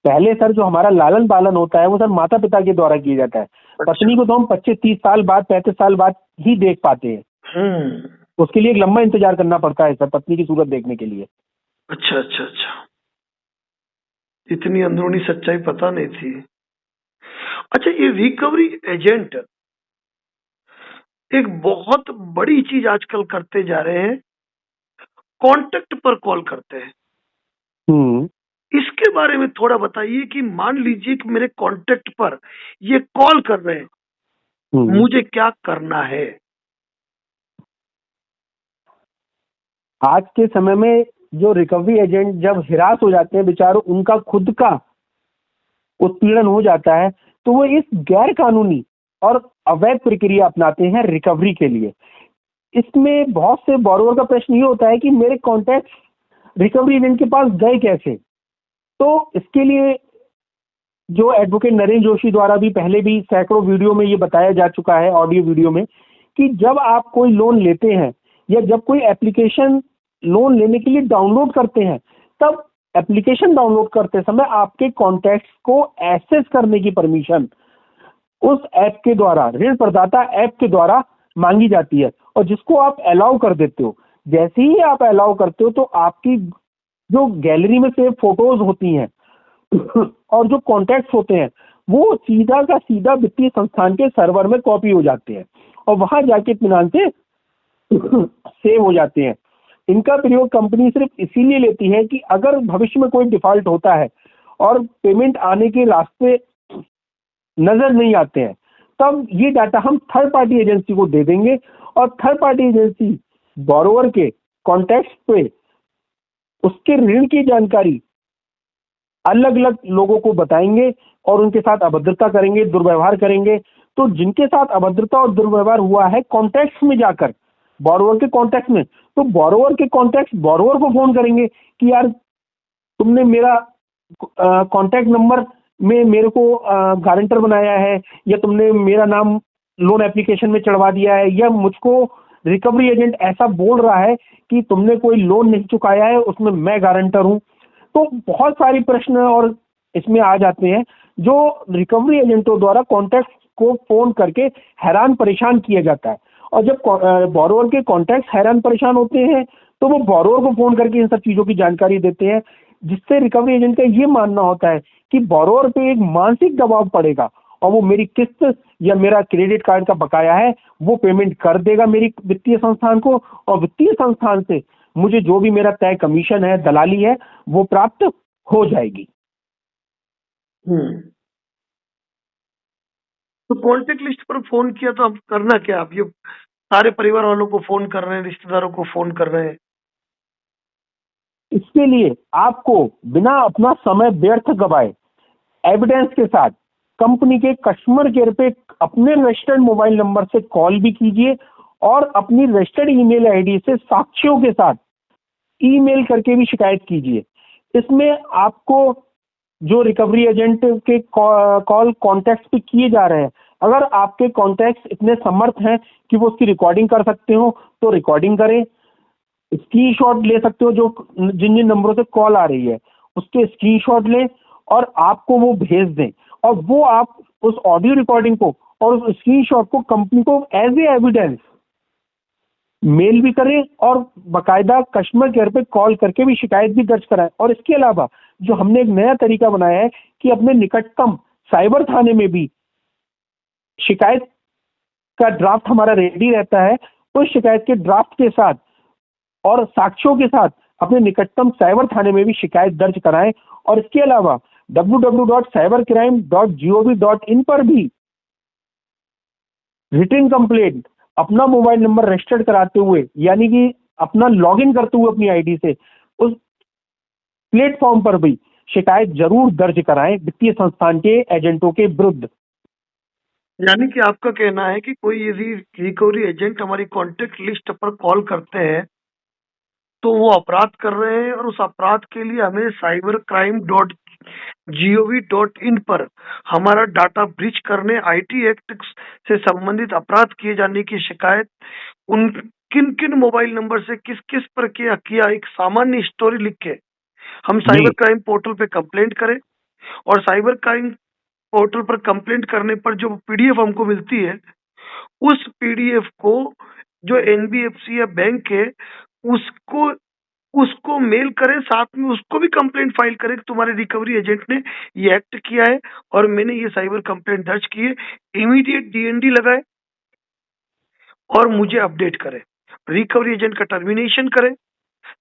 [SPEAKER 2] पहले सर जो हमारा लालन पालन होता है वो सर माता पिता के द्वारा किया जाता है।
[SPEAKER 1] अच्छा।
[SPEAKER 2] पत्नी को तो हम 25-30 साल बाद, 35 साल बाद ही देख पाते हैं।
[SPEAKER 1] हम्म।
[SPEAKER 2] उसके लिए एक लंबा इंतजार करना पड़ता है सर पत्नी की सूरत देखने के लिए।
[SPEAKER 1] अच्छा अच्छा अच्छा, इतनी अंदरूनी सच्चाई पता नहीं थी। अच्छा, ये रिकवरी एजेंट एक बहुत बड़ी चीज आजकल करते जा रहे हैं, कांटेक्ट पर कॉल करते हैं।
[SPEAKER 2] हम्म।
[SPEAKER 1] इसके बारे में थोड़ा बताइए कि मान लीजिए कि मेरे कांटेक्ट पर ये कॉल कर रहे हैं, मुझे क्या करना है?
[SPEAKER 2] आज के समय में जो रिकवरी एजेंट जब हिरास हो जाते हैं बेचारों, उनका खुद का उत्पीड़न हो जाता है तो वो इस गैर कानूनी और अवैध प्रक्रिया अपनाते हैं रिकवरी के लिए। इसमें बहुत से बोरोवर का प्रश्न ये होता है कि मेरे कॉन्टैक्ट रिकवरी एजेंट के पास गए कैसे। तो इसके लिए जो एडवोकेट नरेंद्र जोशी द्वारा भी पहले भी सैकड़ों वीडियो में ये बताया जा चुका है, ऑडियो वीडियो में, कि जब आप कोई लोन लेते हैं या जब कोई एप्लीकेशन लोन लेने के लिए डाउनलोड करते हैं, तब एप्लीकेशन डाउनलोड करते समय आपके कॉन्टैक्ट्स को एक्सेस करने की परमिशन उस ऐप के द्वारा, ऋण प्रदाता ऐप के द्वारा मांगी जाती है, और जिसको आप अलाउ कर देते हो। जैसे ही आप अलाउ करते हो तो आपकी जो गैलरी में सेव फोटोज होती हैं और जो कॉन्टैक्ट्स होते हैं वो सीधा का सीधा वित्तीय संस्थान के सर्वर में कॉपी हो जाते हैं और वहां जाके इत्मीनान से सेव हो जाते हैं। इनका प्रयोग कंपनी सिर्फ इसीलिए लेती है कि अगर भविष्य में कोई डिफॉल्ट होता है और पेमेंट आने के रास्ते नजर नहीं आते हैं, तब ये डाटा हम थर्ड पार्टी एजेंसी को दे देंगे और थर्ड पार्टी एजेंसी बोरोवर के कॉन्टैक्ट्स पे उसके ऋण की जानकारी अलग अलग लोगों को बताएंगे और उनके साथ अभद्रता करेंगे, दुर्व्यवहार करेंगे। तो जिनके साथ अभद्रता और दुर्व्यवहार हुआ है कॉन्टैक्ट्स में जाकर, बोरोवर के कॉन्टैक्ट में, तो बोरोवर के कॉन्टैक्ट बोरोवर को फोन करेंगे कि यार तुमने मेरा कॉन्टैक्ट नंबर में मेरे को गारंटर बनाया है, या तुमने मेरा नाम लोन एप्लीकेशन में चढ़वा दिया है, या मुझको रिकवरी एजेंट ऐसा बोल रहा है कि तुमने कोई लोन नहीं चुकाया है, उसमें मैं गारंटर हूं। तो बहुत सारी प्रश्न और इसमें आ जाते हैं जो रिकवरी एजेंटों द्वारा कॉन्टैक्ट को फोन करके हैरान परेशान किया जाता है। और जब बोरोवर के कॉन्टैक्ट हैरान परेशान होते हैं तो वो बोरोवर को फोन करके इन सब चीजों की जानकारी देते हैं, जिससे रिकवरी एजेंट का ये मानना होता है कि बोरोवर पे एक मानसिक दबाव पड़ेगा और वो मेरी किस्त या मेरा क्रेडिट कार्ड का बकाया है वो पेमेंट कर देगा मेरी वित्तीय संस्थान को, और वित्तीय संस्थान से मुझे जो भी मेरा तय कमीशन है, दलाली है, वो प्राप्त हो जाएगी।
[SPEAKER 1] तो कॉन्टेक्ट लिस्ट पर फोन किया तो अब करना क्या? आप ये सारे परिवार वालों को फोन कर रहे हैं, रिश्तेदारों को फोन कर रहे हैं।
[SPEAKER 2] इसके लिए आपको बिना अपना समय व्यर्थ गवाए एविडेंस के साथ कंपनी के कस्टमर केयर पे अपने रजिस्टर्ड मोबाइल नंबर से कॉल भी कीजिए और अपनी रजिस्टर्ड ईमेल आईडी से साक्ष्यों के साथ ईमेल करके भी शिकायत कीजिए। इसमें आपको जो रिकवरी एजेंट के कॉल कॉन्टैक्ट पे किए जा रहे हैं, अगर आपके कॉन्टैक्ट इतने समर्थ हैं कि वो उसकी रिकॉर्डिंग कर सकते हो तो रिकॉर्डिंग करें, स्क्रीनशॉट ले सकते हो, जो जिन जिन नंबरों से कॉल आ रही है उसके स्क्रीनशॉट लें और आपको वो भेज दें, और वो आप उस ऑडियो रिकॉर्डिंग को और उस स्क्रीनशॉट को कंपनी को एज ए एविडेंस मेल भी करें और बकायदा कस्टमर केयर पे कॉल करके भी शिकायत भी दर्ज कराएं। और इसके अलावा जो हमने एक नया तरीका बनाया है कि अपने निकटतम साइबर थाने में भी शिकायत का ड्राफ्ट हमारा रेडी रहता है, तो शिकायत के ड्राफ्ट के साथ और साक्ष्यों के साथ अपने निकटतम साइबर थाने में भी शिकायत दर्ज कराएं। और इसके अलावा www.cybercrime.gov.in पर भी रिटन कंप्लेंट अपना मोबाइल नंबर रजिस्टर्ड कराते हुए, यानी कि अपना लॉगिन करते हुए अपनी आईडी से उस प्लेटफॉर्म पर भी शिकायत जरूर दर्ज कराएं वित्तीय संस्थान के एजेंटों के विरुद्ध।
[SPEAKER 1] यानी कि आपका कहना है कि कोई यदि रिकवरी एजेंट हमारी कॉन्टेक्ट लिस्ट पर कॉल करते हैं तो वो अपराध कर रहे हैं, और उस अपराध के लिए हमें cybercrime.gov.in पर हमारा डाटा ब्रीच करने, आईटी एक्ट से संबंधित अपराध किए जाने की शिकायत उन किन किन मोबाइल नंबर से किस किस पर किया एक सामान्य स्टोरी लिख के हम साइबर क्राइम पोर्टल पे कंप्लेंट करें, और साइबर क्राइम पोर्टल पर कंप्लेंट करने पर जो पीडीएफ हमको मिलती है, उस पीडीएफ को जो एनबीएफसी या बैंक है उसको उसको मेल करें, साथ में उसको भी कंप्लेंट फाइल करें कि तुम्हारे रिकवरी एजेंट ने ये एक्ट किया है और मैंने ये साइबर कंप्लेंट दर्ज की है, इमीडिएट डीएनडी लगाए और मुझे अपडेट करें। रिकवरी एजेंट का टर्मिनेशन करें।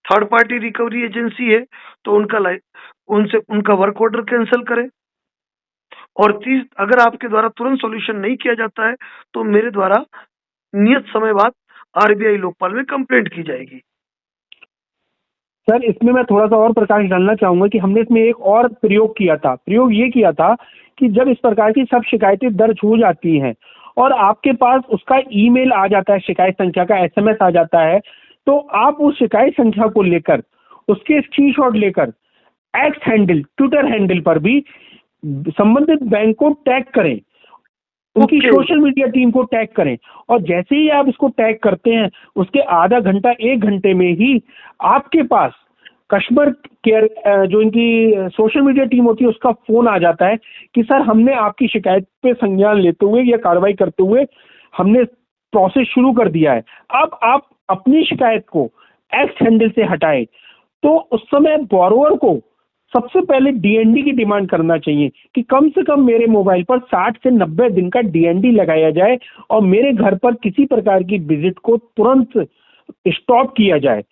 [SPEAKER 1] थर्ड पार्टी रिकवरी एजेंसी है तो उनसे उनका वर्क ऑर्डर कैंसिल करें। और अगर आपके द्वारा तुरंत सॉल्यूशन नहीं किया जाता है तो मेरे द्वारा नियत समय बाद आरबीआई लोकपाल में कंप्लेंट की जाएगी।
[SPEAKER 2] सर इसमें मैं थोड़ा सा और प्रकाश डालना चाहूंगा कि हमने इसमें एक और प्रयोग किया था। प्रयोग ये किया था कि जब इस प्रकार की सब शिकायतें दर्ज हो जाती हैं और आपके पास उसका ईमेल आ जाता है, शिकायत संख्या का एसएमएस आ जाता है, तो आप उस शिकायत संख्या को लेकर उसके स्क्रीनशॉट लेकर एक्स हैंडल, ट्विटर हैंडल पर भी संबंधित बैंक को टैग करें, उनकी
[SPEAKER 1] ओके।
[SPEAKER 2] सोशल मीडिया टीम को टैग करें। और जैसे ही आप इसको टैग करते हैं उसके आधा घंटा 1 घंटे में ही आपके पास कस्टमर केयर जो इनकी सोशल मीडिया टीम होती है उसका फोन आ जाता है कि सर हमने आपकी शिकायत पे संज्ञान लेते हुए या कार्रवाई करते हुए हमने प्रोसेस शुरू कर दिया है, अब आप अपनी शिकायत को एक्स हैंडल से हटाएं। तो उस समय बोरोवर को सबसे पहले डीएनडी की डिमांड करना चाहिए कि कम से कम मेरे मोबाइल पर 60 से 90 दिन का डीएनडी लगाया जाए और मेरे घर पर किसी प्रकार की विजिट को तुरंत स्टॉप किया जाए।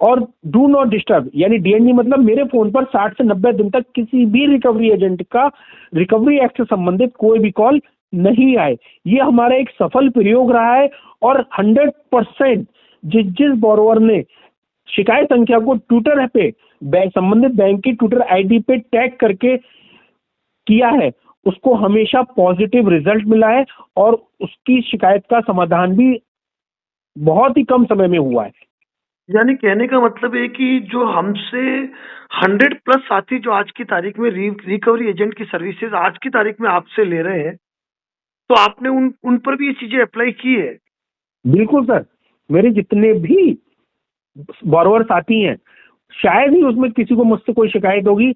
[SPEAKER 2] और डू नॉट डिस्टर्ब यानी डीएनडी मतलब मेरे फोन पर 60 से 90 दिन तक किसी भी रिकवरी एजेंट का रिकवरी एक्ट से संबंधित कोई भी कॉल नहीं आए। ये हमारा एक सफल प्रयोग रहा है और 100% जिस बोरोवर ने शिकायत संख्या को ट्विटर पे संबंधित बैंक की ट्विटर आईडी पे टैग करके किया है उसको हमेशा पॉजिटिव रिजल्ट मिला है और उसकी शिकायत का समाधान भी बहुत ही कम समय में हुआ है।
[SPEAKER 1] यानी कहने का मतलब है कि जो हमसे 100+ साथी जो आज की तारीख में रिकवरी एजेंट की सर्विसेज आज की तारीख में आपसे ले रहे हैं, तो आपने उन पर भी ये चीजें अप्लाई की है?
[SPEAKER 2] बिल्कुल सर, मेरे जितने भी बोरोवर साथी हैं शायद ही उसमें किसी को मुझसे कोई शिकायत होगी,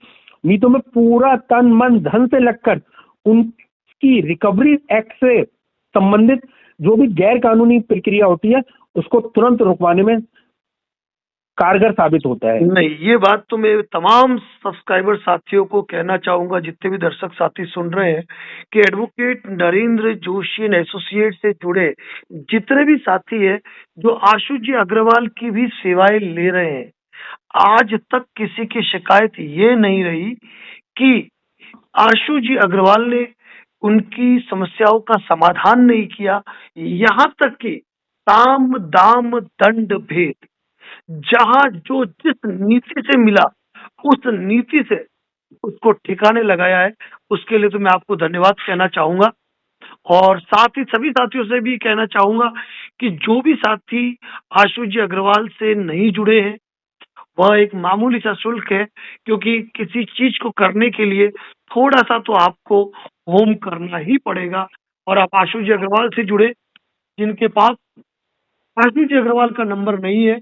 [SPEAKER 2] नहीं तो मैं पूरा तन मन धन से लगकर उनकी रिकवरी एक्ट से संबंधित जो भी गैर कानूनी प्रक्रिया होती है उसको तुरंत रुकवाने में कारगर साबित होता है।
[SPEAKER 1] नहीं, ये बात तो मैं तमाम सब्सक्राइबर साथियों को कहना चाहूंगा, जितने भी दर्शक साथी सुन रहे हैं, कि advocate Narendra Joshi and associate से जुड़े जितने भी साथी हैं जो आशु जी अग्रवाल की भी सेवाएं ले रहे हैं, आज तक किसी की शिकायत ये नहीं रही कि आशु जी अग्रवाल ने उनकी समस्याओं का समाधान नहीं किया। यहाँ तक कि साम दाम दंड भेद, जहां जो जिस नीति से मिला उस नीति से उसको ठिकाने लगाया है, उसके लिए तो मैं आपको धन्यवाद कहना चाहूंगा। और साथ ही सभी साथियों से भी कहना चाहूंगा कि जो भी साथी आशु जी अग्रवाल से नहीं जुड़े हैं, वह एक मामूली सा शुल्क है, क्योंकि किसी चीज को करने के लिए थोड़ा सा तो आपको होम करना ही पड़ेगा। और आप आशु जी अग्रवाल से जुड़े, जिनके पास आशु जी अग्रवाल का नंबर नहीं है,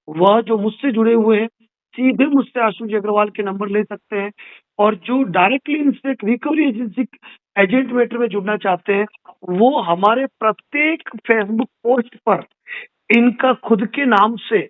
[SPEAKER 1] वह जो मुझसे जुड़े हुए हैं सीधे मुझसे आशु जी अग्रवाल के नंबर ले सकते हैं। और जो डायरेक्टली इनसे रिकवरी एजेंसी एजेंट मैटर में जुड़ना चाहते हैं, वो हमारे प्रत्येक फेसबुक पोस्ट पर इनका खुद के नाम से,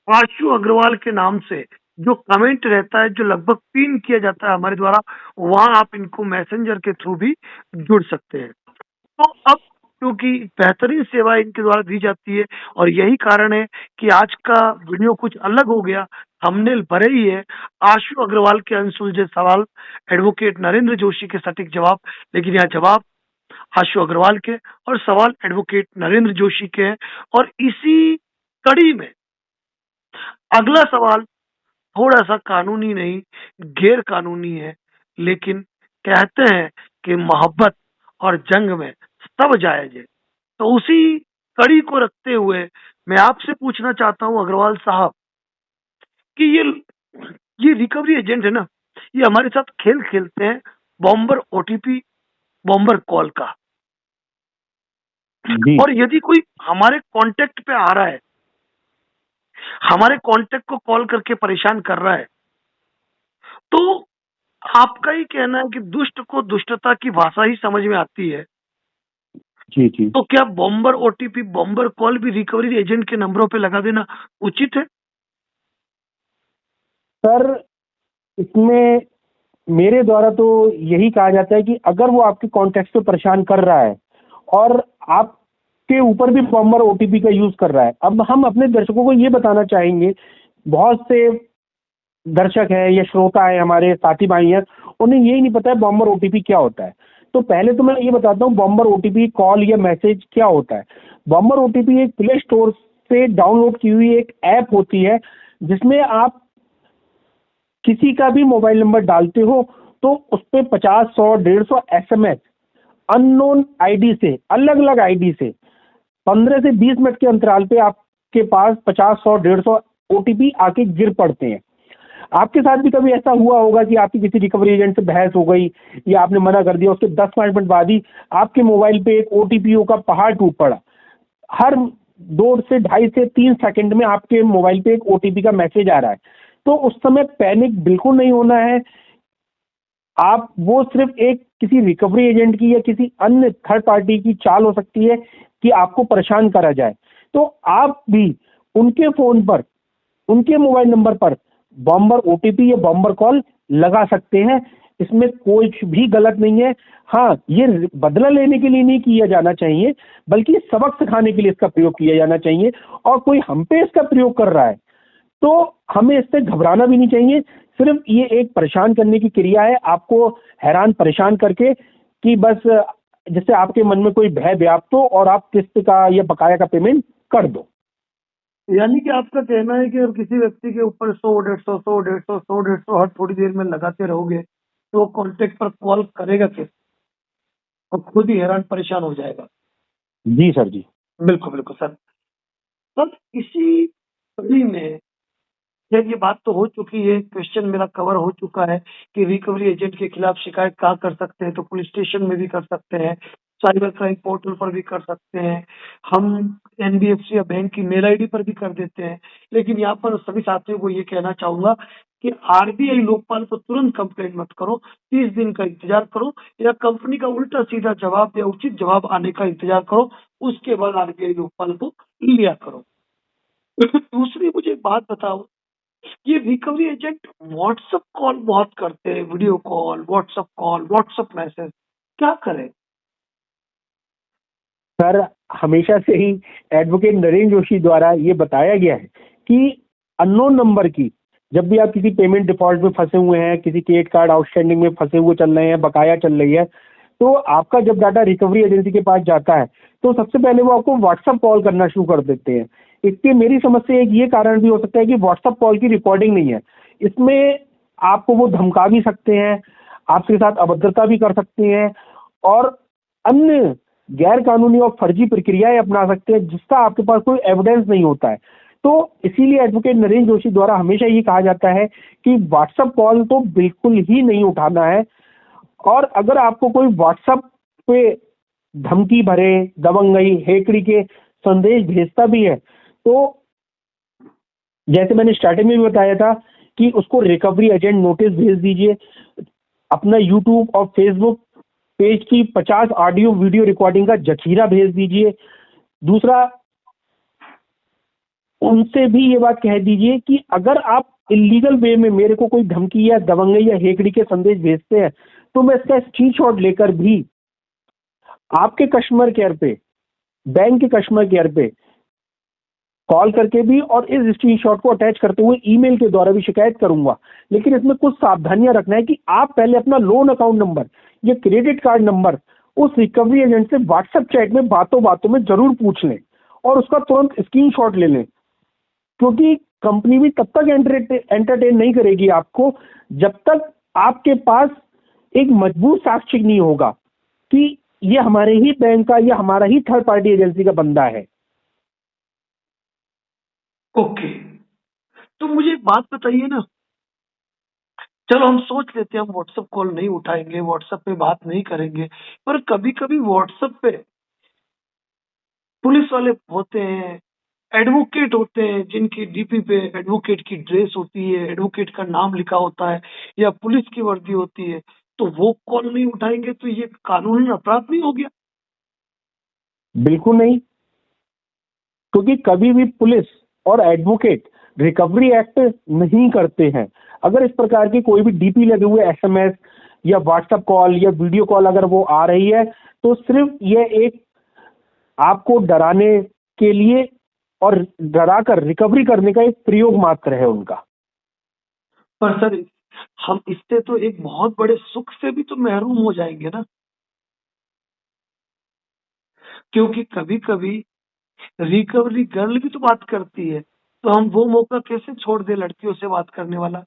[SPEAKER 1] आशु अग्रवाल के नाम से जो कमेंट रहता है, जो लगभग पिन किया जाता है हमारे द्वारा, वहां आप इनको मैसेंजर के थ्रू भी जुड़ सकते हैं। तो अब क्योंकि बेहतरीन सेवा इनके द्वारा दी जाती है, और यही कारण है कि आज का वीडियो कुछ अलग हो गया। थंबनेल भरे ही है आशु अग्रवाल के अनसुलझे सवाल, एडवोकेट नरेंद्र जोशी के सटीक जवाब, लेकिन यहाँ जवाब आशु अग्रवाल के और सवाल एडवोकेट नरेंद्र जोशी के हैं। और इसी कड़ी में अगला सवाल थोड़ा सा कानूनी नहीं, गैर कानूनी है, लेकिन कहते हैं कि मोहब्बत और जंग में सब जायज है। तो उसी कड़ी को रखते हुए मैं आपसे पूछना चाहता हूं अग्रवाल साहब कि ये रिकवरी एजेंट है ना, ये हमारे साथ खेल खेलते हैं बॉम्बर ओटीपी, बॉम्बर कॉल का। और यदि कोई हमारे कांटेक्ट पे आ रहा है, हमारे कांटेक्ट को कॉल करके परेशान कर रहा है, तो आपका ही कहना है कि दुष्ट को दुष्टता की भाषा ही समझ में आती है।
[SPEAKER 2] जी जी।
[SPEAKER 1] तो क्या बॉम्बर ओटीपी, बॉम्बर कॉल भी रिकवरी एजेंट के नंबरों पे लगा देना उचित है?
[SPEAKER 2] सर इसमें मेरे द्वारा तो यही कहा जाता है कि अगर वो आपके कॉन्टेक्ट पे परेशान कर रहा है और आपके ऊपर भी बॉम्बर ओटीपी का यूज कर रहा है, अब हम अपने दर्शकों को ये बताना चाहेंगे, बहुत से दर्शक हैं या श्रोता है, हमारे साथी भाई हैं, उन्हें यही नहीं पता है बॉम्बर ओटीपी क्या होता है। तो पहले तो मैं ये बताता हूँ बॉम्बर ओटीपी कॉल या मैसेज क्या होता है। बॉम्बर ओटीपी एक प्ले स्टोर से डाउनलोड की हुई एक ऐप होती है जिसमें आप किसी का भी मोबाइल नंबर डालते हो तो उस पे 50, 100, 150 एसएमएस अननोन आईडी से, अलग अलग आईडी से 15 से 20 मिनट के अंतराल पे आपके पास 50, 100, 150 ओटीपी आके गिर पड़ते हैं। आपके साथ भी कभी ऐसा हुआ होगा कि आपकी किसी रिकवरी एजेंट से बहस हो गई या आपने मना कर दिया, उसके 10-5 मिनट बाद ही आपके मोबाइल पे एक ओटीपी का पहाड़ टूट पड़ा। हर 2 से 2.5 से 3 सेकंड में आपके मोबाइल पे एक ओटीपी का मैसेज आ रहा है। तो उस समय पैनिक बिल्कुल नहीं होना है। आप वो सिर्फ एक किसी रिकवरी एजेंट की या किसी अन्य थर्ड पार्टी की चाल हो सकती है कि आपको परेशान करा जाए। तो आप भी उनके फोन पर, उनके मोबाइल नंबर पर बॉम्बर ओटीपी या बॉम्बर कॉल लगा सकते हैं। इसमें कुछ भी गलत नहीं है। हाँ, ये बदला लेने के लिए नहीं किया जाना चाहिए, बल्कि सबक सिखाने के लिए इसका प्रयोग किया जाना चाहिए। और कोई हम पे इसका प्रयोग कर रहा है तो हमें इससे घबराना भी नहीं चाहिए। सिर्फ ये एक परेशान करने की क्रिया है, आपको हैरान परेशान करके कि बस जिससे आपके मन में कोई भय व्याप्त हो और आप किस्त का या बकाया का पेमेंट कर दो।
[SPEAKER 1] यानी कि आपका कहना है कि अगर किसी व्यक्ति के ऊपर 100, 150, 100, 150, 100, 150 हर थोड़ी देर में लगाते रहोगे तो वो कॉन्टेक्ट पर कॉल करेगा कैसे और खुद ही हैरान परेशान हो जाएगा।
[SPEAKER 2] जी सर जी।
[SPEAKER 1] बिल्कुल बिल्कुल सर। सर इसी कड़ी में खैर ये बात तो हो चुकी है, क्वेश्चन मेरा कवर हो चुका है कि रिकवरी एजेंट के खिलाफ शिकायत कहाँ कर सकते हैं, तो पुलिस स्टेशन में भी कर सकते हैं, साइबर क्राइम पोर्टल पर भी कर सकते हैं, हम एनबीएफसी या बैंक की मेल आईडी पर भी कर देते हैं। लेकिन यहाँ पर सभी साथियों को ये कहना चाहूंगा कि आरबीआई लोकपाल को तुरंत कंप्लेंट मत करो, 30 दिन का इंतजार करो या कंपनी का उल्टा सीधा जवाब या उचित जवाब आने का इंतजार करो, उसके बाद आरबीआई लोकपाल को लिया करो। दूसरी मुझे एक बात बताओ, ये रिकवरी एजेंट व्हाट्सएप कॉल बहुत करते हैं, वीडियो कॉल, व्हाट्सएप मैसेज, क्या करें?
[SPEAKER 2] सर, हमेशा से ही एडवोकेट नरेंद्र जोशी द्वारा ये बताया गया है कि अननोन नंबर की जब भी आप किसी पेमेंट डिफॉल्ट में फंसे हुए हैं, किसी क्रेडिट कार्ड आउटस्टैंडिंग में फंसे हुए चल रहे हैं, बकाया चल रही है, तो आपका जब डाटा रिकवरी एजेंसी के पास जाता है तो सबसे पहले वो आपको व्हाट्सएप कॉल करना शुरू कर देते हैं। इसके मेरी समझ से एक ये कारण भी हो सकता है कि व्हाट्सएप कॉल की रिकॉर्डिंग नहीं है। इसमें आपको वो धमका भी सकते हैं, आपके साथ अभद्रता भी कर सकते हैं और अन्य गैर कानूनी और फर्जी प्रक्रियाएं अपना सकते हैं जिसका आपके पास कोई एविडेंस नहीं होता है। तो इसीलिए एडवोकेट नरेंद्र जोशी द्वारा हमेशा ये कहा जाता है कि व्हाट्सएप कॉल तो बिल्कुल ही नहीं उठाना है। और अगर आपको कोई व्हाट्सएप पे धमकी भरे, दबंगई, हेकड़ी के संदेश भेजता भी है तो जैसे मैंने स्टार्टिंग में भी बताया था कि उसको रिकवरी एजेंट नोटिस भेज दीजिए। अपना यूट्यूब और फेसबुक पेज की 50 ऑडियो वीडियो रिकॉर्डिंग का जखीरा भेज दीजिए। दूसरा, उनसे भी ये बात कह दीजिए कि अगर आप इलीगल वे में मेरे को कोई धमकी या दबंगई या हेकड़ी के संदेश भेजते हैं तो मैं इसका स्क्रीनशॉट लेकर भी आपके कस्टमर केयर पे, बैंक के कस्टमर केयर पे कॉल करके भी और इस स्क्रीनशॉट को अटैच करते हुए ईमेल के द्वारा भी शिकायत करूंगा। लेकिन इसमें कुछ सावधानियां रखना है कि आप पहले अपना लोन अकाउंट नंबर या क्रेडिट कार्ड नंबर उस रिकवरी एजेंट से व्हाट्सएप चैट में बातों बातों में जरूर पूछ लें और उसका तुरंत स्क्रीनशॉट ले लें, क्योंकि कंपनी भी तब तक एंटरटेन नहीं करेगी आपको जब तक आपके पास एक मजबूत साक्ष्य नहीं होगा कि ये हमारे ही बैंक का या हमारा ही थर्ड पार्टी एजेंसी का बंदा है।
[SPEAKER 1] ओके, तो मुझे एक बात बताइए ना, चलो हम सोच लेते हैं हम व्हाट्सएप कॉल नहीं उठाएंगे, व्हाट्सएप पे बात नहीं करेंगे, पर कभी कभी व्हाट्सएप पे पुलिस वाले होते हैं, एडवोकेट होते हैं जिनकी डीपी पे एडवोकेट की ड्रेस होती है, एडवोकेट का नाम लिखा होता है या पुलिस की वर्दी होती है, तो वो कॉल नहीं उठाएंगे तो ये कानूनी अपराध नहीं हो गया?
[SPEAKER 2] बिल्कुल नहीं, क्योंकि कभी भी पुलिस और एडवोकेट रिकवरी एक्ट नहीं करते हैं। अगर इस प्रकार की कोई भी डीपी लगे हुए एसएमएस या व्हाट्सएप कॉल या वीडियो कॉल अगर वो आ रही है तो सिर्फ ये एक आपको डराने के लिए और डराकर रिकवरी करने का एक प्रयोग मात्र है उनका।
[SPEAKER 1] पर सर हम इससे तो एक बहुत बड़े सुख से भी तो महरूम हो जाएंगे ना, क्योंकि कभी कभी रिकवरी गर्ल भी तो बात करती है, तो हम वो मौका कैसे छोड़ दे लड़कियों से बात करने वाला?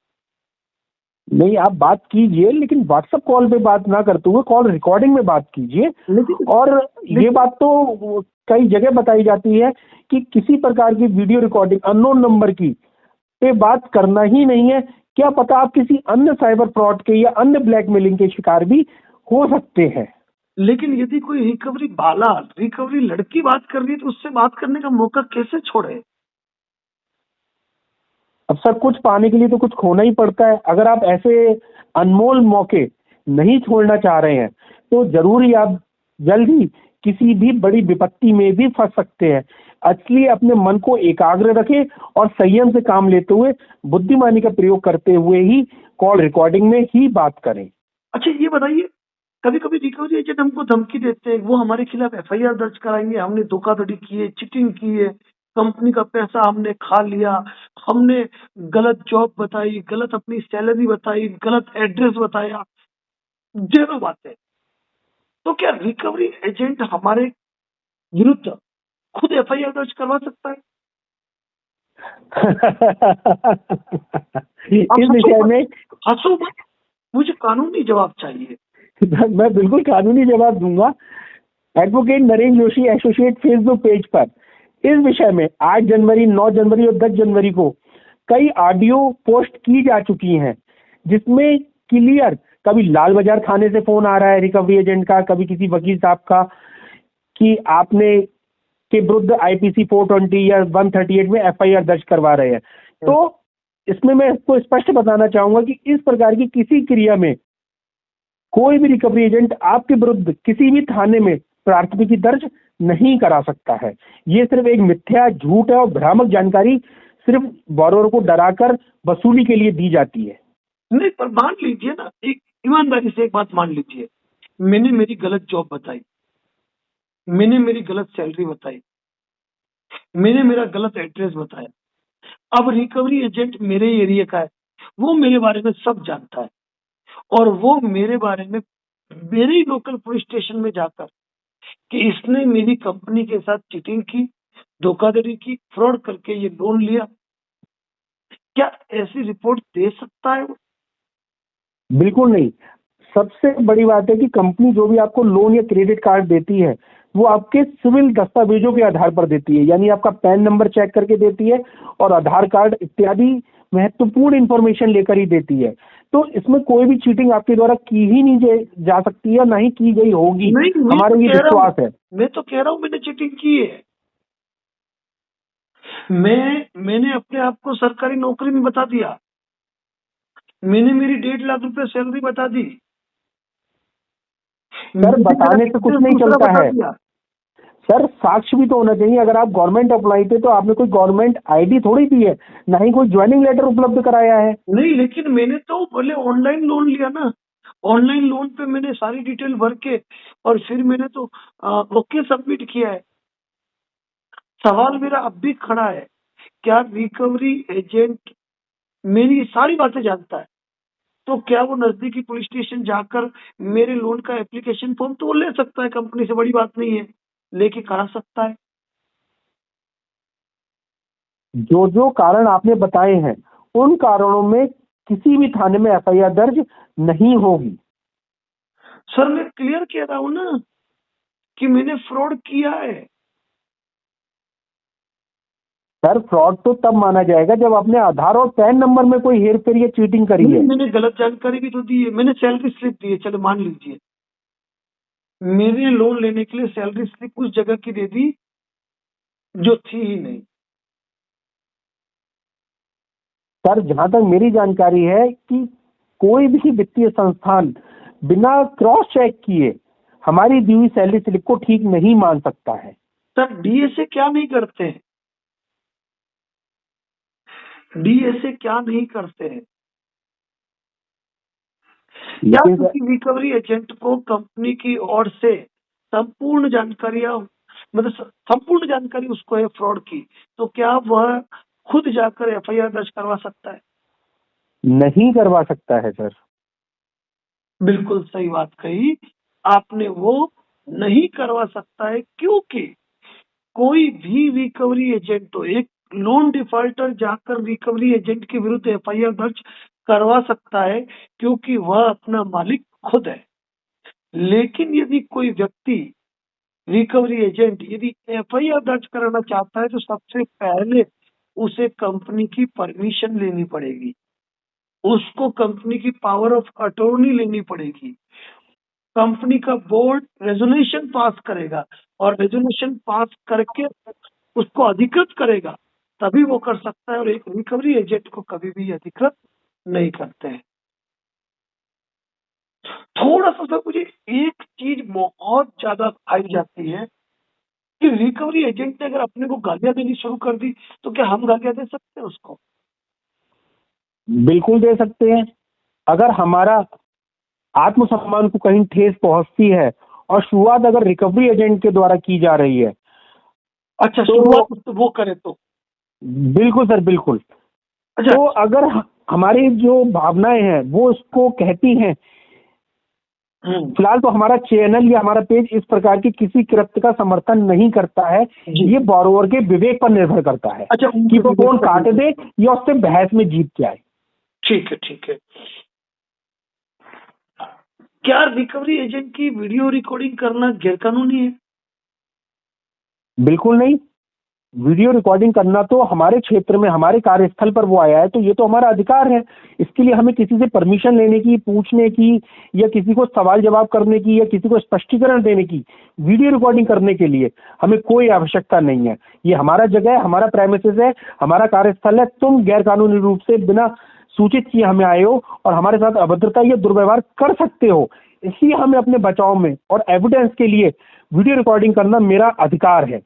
[SPEAKER 2] नहीं, आप बात कीजिए, लेकिन व्हाट्सएप कॉल पे बात ना करते हुए कॉल रिकॉर्डिंग में बात कीजिए।
[SPEAKER 1] लेकिन
[SPEAKER 2] और ये बात तो कई जगह बताई जाती है कि किसी प्रकार की वीडियो रिकॉर्डिंग अननोन नंबर की पे बात करना ही नहीं है। क्या पता आप किसी अन्य साइबर फ्रॉड के या अन्य ब्लैकमेलिंग के शिकार भी हो सकते हैं।
[SPEAKER 1] लेकिन यदि कोई रिकवरी लड़की बात कर रही है तो उससे बात करने का मौका कैसे छोड़े?
[SPEAKER 2] अब सर, कुछ पाने के लिए तो कुछ खोना ही पड़ता है। अगर आप ऐसे अनमोल मौके नहीं छोड़ना चाह रहे हैं तो जरूर ही आप जल्द ही किसी भी बड़ी विपत्ति में भी फंस सकते हैं। इसलिए अपने मन को एकाग्र रखें और संयम से काम लेते हुए बुद्धिमानी का प्रयोग करते हुए ही कॉल रिकॉर्डिंग में ही बात करें।
[SPEAKER 1] अच्छा ये बताइए, कभी कभी रिकवरी एजेंट हमको धमकी देते हैं, वो हमारे खिलाफ एफआईआर दर्ज कराएंगे, हमने धोखाधड़ी की है, चीटिंग की है, कंपनी का पैसा हमने खा लिया, हमने गलत जॉब बताई, गलत अपनी सैलरी बताई, गलत एड्रेस बताया, ढेरों बातें। तो क्या रिकवरी एजेंट हमारे विरुद्ध खुद एफआईआर दर्ज करवा सकता है? आप
[SPEAKER 2] इस
[SPEAKER 1] हंसो
[SPEAKER 2] विषय
[SPEAKER 1] मत,
[SPEAKER 2] में
[SPEAKER 1] हंसो मत, मुझे कानूनी जवाब चाहिए।
[SPEAKER 2] मैं बिल्कुल कानूनी जवाब दूंगा। Advocate Narendra Joshi associate Facebook page पर इस विषय में 8 जनवरी, 9 जनवरी और 10 जनवरी को कई ऑडियो पोस्ट की जा चुकी हैं, जिसमें क्लियर कभी लाल बाजार थाने से फोन आ रहा है रिकवरी एजेंट का, कभी किसी वकील साहब का कि आपने के विरुद्ध आईपीसी 420 या 138 में एफआईआर दर्ज करवा रहे हैं। तो इसमें मैं इसको स्पष्ट बताना चाहूंगा कि इस प्रकार की किसी क्रिया में कोई भी रिकवरी एजेंट आपके विरुद्ध किसी भी थाने में प्राथमिकी दर्ज नहीं करा सकता है। ये सिर्फ एक मिथ्या, झूठ है और भ्रामक जानकारी सिर्फ बोरोवर को डराकर वसूली के लिए दी जाती है।
[SPEAKER 1] नहीं, पर मान लीजिए ना, एक ईमानदारी से एक बात मान लीजिए, मैंने मेरी गलत जॉब बताई, मैंने मेरी गलत सैलरी बताई, मैंने मेरा गलत एड्रेस बताया। अब रिकवरी एजेंट मेरे एरिया का है, वो मेरे बारे में सब जानता है, और वो मेरे बारे में मेरे ही लोकल पुलिस स्टेशन में जाकर कि इसने मेरी कंपनी के साथ चीटिंग की, धोखाधड़ी की, फ्रॉड करके ये लोन लिया, क्या ऐसी रिपोर्ट दे सकता है वो?
[SPEAKER 2] बिल्कुल नहीं। सबसे बड़ी बात है कि कंपनी जो भी आपको लोन या क्रेडिट कार्ड देती है वो आपके सिविल दस्तावेजों के आधार पर देती है, यानी आपका पैन नंबर चेक करके देती है और आधार कार्ड इत्यादि महत्वपूर्ण इंफॉर्मेशन लेकर ही देती है। तो इसमें कोई भी चीटिंग आपके द्वारा की ही नहीं जा सकती है, ना ही की गई होगी।
[SPEAKER 1] नहीं,
[SPEAKER 2] हमारा ये विश्वास है।
[SPEAKER 1] मैं तो कह रहा हूँ मैंने चीटिंग की है। मैंने अपने आप को सरकारी नौकरी में बता दिया, मैंने मेरी 1.5 लाख रुपए सैलरी बता दी,
[SPEAKER 2] सर, बताने से कुछ नहीं
[SPEAKER 1] दूसरा
[SPEAKER 2] चलता
[SPEAKER 1] बता
[SPEAKER 2] है।
[SPEAKER 1] दिया।
[SPEAKER 2] सर, साक्ष्य भी तो होना चाहिए। अगर आप गवर्नमेंट एम्प्लॉय थे तो आपने कोई गवर्नमेंट आईडी थोड़ी दी है, ना ही कोई ज्वाइनिंग लेटर उपलब्ध कराया है।
[SPEAKER 1] नहीं, लेकिन मैंने तो पहले ऑनलाइन लोन लिया ना, ऑनलाइन लोन पे मैंने सारी डिटेल भर के और फिर मैंने तो ओके सबमिट किया है। सवाल मेरा अब भी खड़ा है, क्या रिकवरी एजेंट मेरी सारी बातें जानता है? तो क्या वो नजदीकी पुलिस स्टेशन जाकर मेरे लोन का एप्लीकेशन फॉर्म तो वो ले सकता है, कंपनी से बड़ी बात नहीं है, लेके करा सकता है।
[SPEAKER 2] जो जो कारण आपने बताए हैं उन कारणों में किसी भी थाने में एफआईआर दर्ज नहीं होगी।
[SPEAKER 1] सर मैं क्लियर कह रहा हूं ना कि मैंने फ्रॉड किया है।
[SPEAKER 2] सर, फ्रॉड तो तब माना जाएगा जब आपने आधार और पैन नंबर में कोई हेर फेर या चीटिंग करी है।
[SPEAKER 1] मैंने गलत जानकारी भी तो दी है, मैंने सैलरी स्लिप दी है, चलो मान लीजिए मैंने लोन लेने के लिए सैलरी स्लिप उस जगह की दे दी जो थी ही नहीं।
[SPEAKER 2] सर, जहां तक मेरी जानकारी है कि कोई भी वित्तीय संस्थान बिना क्रॉस चेक किए हमारी दी हुई सैलरी स्लिप को ठीक नहीं मान सकता है।
[SPEAKER 1] सर डीएसए क्या नहीं करते हैं, डीएसए क्या नहीं करते हैं? क्या
[SPEAKER 2] लेकिन सर,
[SPEAKER 1] किसी रिकवरी एजेंट को कंपनी की ओर से संपूर्ण जानकारियां, मतलब संपूर्ण जानकारी उसको है फ्रॉड की, तो क्या वह खुद जाकर एफआईआर दर्ज करवा सकता है?
[SPEAKER 2] नहीं करवा सकता है सर।
[SPEAKER 1] बिल्कुल सही बात कही आपने, वो नहीं करवा सकता है क्योंकि कोई भी रिकवरी एजेंट हो, एक लोन डिफॉल्टर जाकर रिकवरी एजेंट के विरुद्ध एफआईआर दर्ज करवा सकता है क्योंकि वह अपना मालिक खुद है। लेकिन यदि कोई व्यक्ति रिकवरी एजेंट यदि एफआईआर दर्ज कराना चाहता है तो सबसे पहले उसे कंपनी की परमिशन लेनी पड़ेगी, उसको कंपनी की पावर ऑफ अटॉर्नी लेनी पड़ेगी, कंपनी का बोर्ड रेजोल्यूशन पास करेगा और रेजोल्यूशन पास करके उसको अधिकृत करेगा, तभी वो कर सकता है। और एक रिकवरी एजेंट को कभी भी अधिकृत नहीं करते हैं। थोड़ा सा सर मुझे एक चीज बहुत ज्यादा खाई जाती है कि रिकवरी एजेंट ने अगर अपने को गालियां देनी शुरू कर दी तो क्या हम गालियां दे सकते हैं उसको?
[SPEAKER 2] बिल्कुल दे सकते हैं। अगर हमारा आत्मसम्मान को कहीं ठेस पहुंचती है और शुरुआत अगर रिकवरी एजेंट के द्वारा की जा रही है,
[SPEAKER 1] अच्छा, शुरुआत तो वो करे तो
[SPEAKER 2] बिल्कुल सर, बिल्कुल।
[SPEAKER 1] अच्छा,
[SPEAKER 2] तो अगर हमारी जो भावनाएं हैं वो उसको कहती हैं, फिलहाल तो हमारा चैनल या हमारा पेज इस प्रकार की किसी कृत्य का समर्थन नहीं करता है। ये बोरोवर के विवेक पर निर्भर करता है
[SPEAKER 1] अच्छा,
[SPEAKER 2] कि वो फोन काट दे या उससे बहस में जीत जाए।
[SPEAKER 1] ठीक है, ठीक है। क्या रिकवरी एजेंट की वीडियो रिकॉर्डिंग करना गैरकानूनी है?
[SPEAKER 2] बिल्कुल नहीं। वीडियो रिकॉर्डिंग करना तो हमारे क्षेत्र में, हमारे कार्यस्थल पर वो आया है तो ये तो हमारा अधिकार है। इसके लिए हमें किसी से परमिशन लेने की, पूछने की या किसी को सवाल जवाब करने की या किसी को स्पष्टीकरण देने की, वीडियो रिकॉर्डिंग करने के लिए हमें कोई आवश्यकता नहीं है। ये हमारा जगह है, हमारा प्रेमिसेस है, हमारा कार्यस्थल है। तुम गैरकानूनी रूप से बिना सूचित किए हमें आए हो और हमारे साथ अभद्रता या दुर्व्यवहार कर सकते हो। इसलिए हमें अपने बचाव में और एविडेंस के लिए वीडियो रिकॉर्डिंग करना मेरा अधिकार है।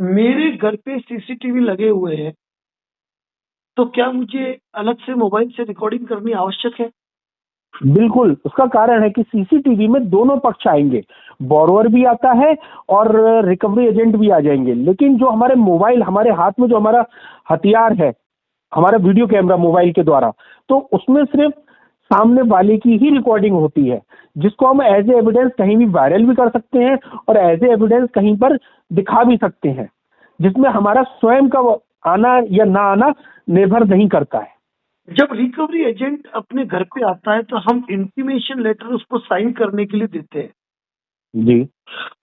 [SPEAKER 1] मेरे घर पे सीसीटीवी लगे हुए हैं, तो क्या मुझे अलग से मोबाइल से रिकॉर्डिंग करनी आवश्यक है?
[SPEAKER 2] बिल्कुल। उसका कारण है कि सीसीटीवी में दोनों पक्ष आएंगे, बोरोवर भी आता है और रिकवरी एजेंट भी आ जाएंगे। लेकिन जो हमारे मोबाइल, हमारे हाथ में जो हमारा हथियार है, हमारा वीडियो कैमरा मोबाइल के द्वारा, तो उसमें सिर्फ सामने वाले की ही रिकॉर्डिंग होती है, जिसको हम एज ए एविडेंस कहीं भी वायरल भी कर सकते हैं और एज ए एविडेंस कहीं पर दिखा भी सकते हैं, जिसमें हमारा स्वयं का आना या ना आना निर्भर नहीं करता है।
[SPEAKER 1] जब रिकवरी एजेंट अपने घर पे आता है तो हम इंटीमेशन लेटर उसको साइन करने के लिए देते हैं
[SPEAKER 2] जी।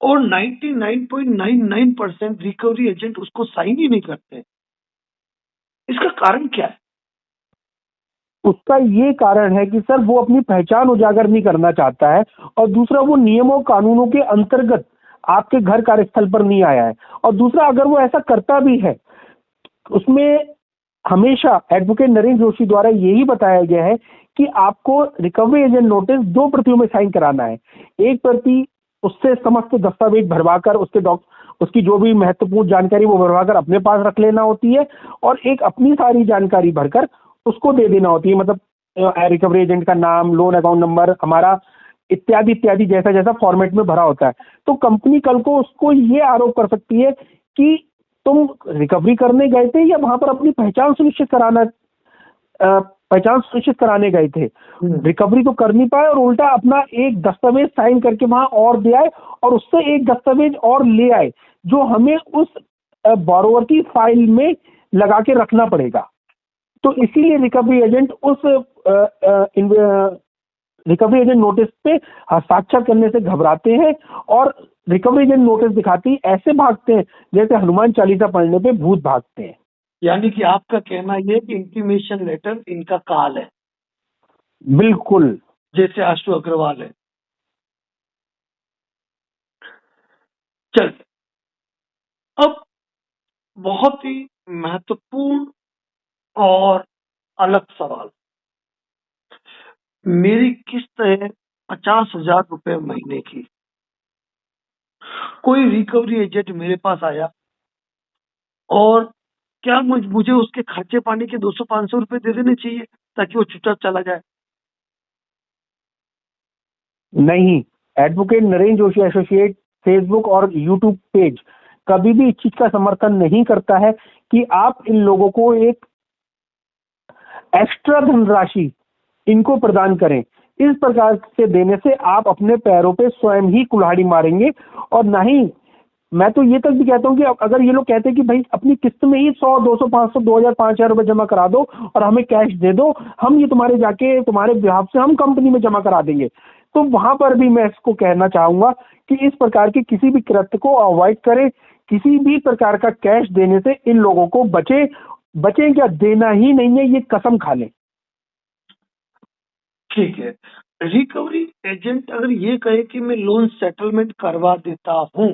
[SPEAKER 1] और 99.99% रिकवरी एजेंट उसको साइन ही नहीं करते। इसका कारण क्या है?
[SPEAKER 2] उसका ये कारण है कि सर वो अपनी पहचान उजागर नहीं करना चाहता है और दूसरा वो नियमों कानूनों के अंतर्गत आपके घर कार्यस्थल पर नहीं आया है। और दूसरा, अगर वो ऐसा करता भी है, उसमें हमेशा एडवोकेट नरेंद्र जोशी द्वारा यही बताया गया है कि आपको रिकवरी एजेंट नोटिस 2 प्रतियों में साइन कराना है। एक प्रति उससे समस्त दस्तावेज भरवाकर उसकी जो भी महत्वपूर्ण जानकारी वो भरवाकर अपने पास रख लेना होती है और एक अपनी सारी जानकारी भरकर उसको दे देना होती है। मतलब रिकवरी एजेंट का नाम, लोन अकाउंट नंबर, हमारा इत्यादि इत्यादि, जैसा जैसा फॉर्मेट में भरा होता है। तो कंपनी कल को उसको ये आरोप कर सकती है कि तुम रिकवरी करने गए थे या वहां पर अपनी पहचान सुनिश्चित कराने गए थे। रिकवरी तो कर नहीं पाए और उल्टा अपना एक दस्तावेज साइन करके वहां और दे आए और उससे एक दस्तावेज और ले आए जो हमें उस बोरोवर की फाइल में लगा के रखना पड़ेगा। तो इसीलिए recovery agent recovery agent notice पे हस्ताक्षर करने से घबराते हैं और रिकवरी एजेंट नोटिस दिखाती ऐसे भागते हैं जैसे हनुमान चालीसा पढ़ने पे भूत भागते हैं।
[SPEAKER 1] यानी कि आपका कहना यह कि इंटीमेशन लेटर इनका काल है।
[SPEAKER 2] बिल्कुल।
[SPEAKER 1] जैसे आशु अग्रवाल है। चल, अब बहुत ही महत्वपूर्ण और अलग सवाल। मेरी किस्त है 50,000 रुपए महीने की। कोई रिकवरी एजेंट मेरे पास आया और क्या मुझे उसके खर्चे पानी के 200-500 रुपए दे देने चाहिए ताकि वो चुपचाप चला जाए?
[SPEAKER 2] नहीं। Advocate Narendra Joshi associate Facebook और यूट्यूब पेज कभी भी इस चीज का समर्थन नहीं करता है कि आप इन लोगों को एक एक्स्ट्रा धनराशि इनको प्रदान करें। इस प्रकार से देने से आप अपने पैरों पे स्वयं ही कुल्हाड़ी मारेंगे और ना ही मैं तो ये तक भी कहता हूँ कि अगर ये लोग कहते हैं कि भाई अपनी किस्त में ही 100, 200, 500, 2000, 5000 रुपए जमा करा दो और हमें कैश दे दो, हम ये तुम्हारे जाके तुम्हारे बिहाफ से हम कंपनी में जमा करा देंगे, तो वहां पर भी मैं इसको कहना चाहूंगा कि इस प्रकार के किसी भी कृत्य को अवॉइड करें। किसी भी प्रकार का कैश देने से इन लोगों को बचें क्या, देना ही नहीं है, ये कसम खा लें।
[SPEAKER 1] ठीक है। रिकवरी एजेंट अगर ये कहे कि मैं लोन सेटलमेंट करवा देता हूं,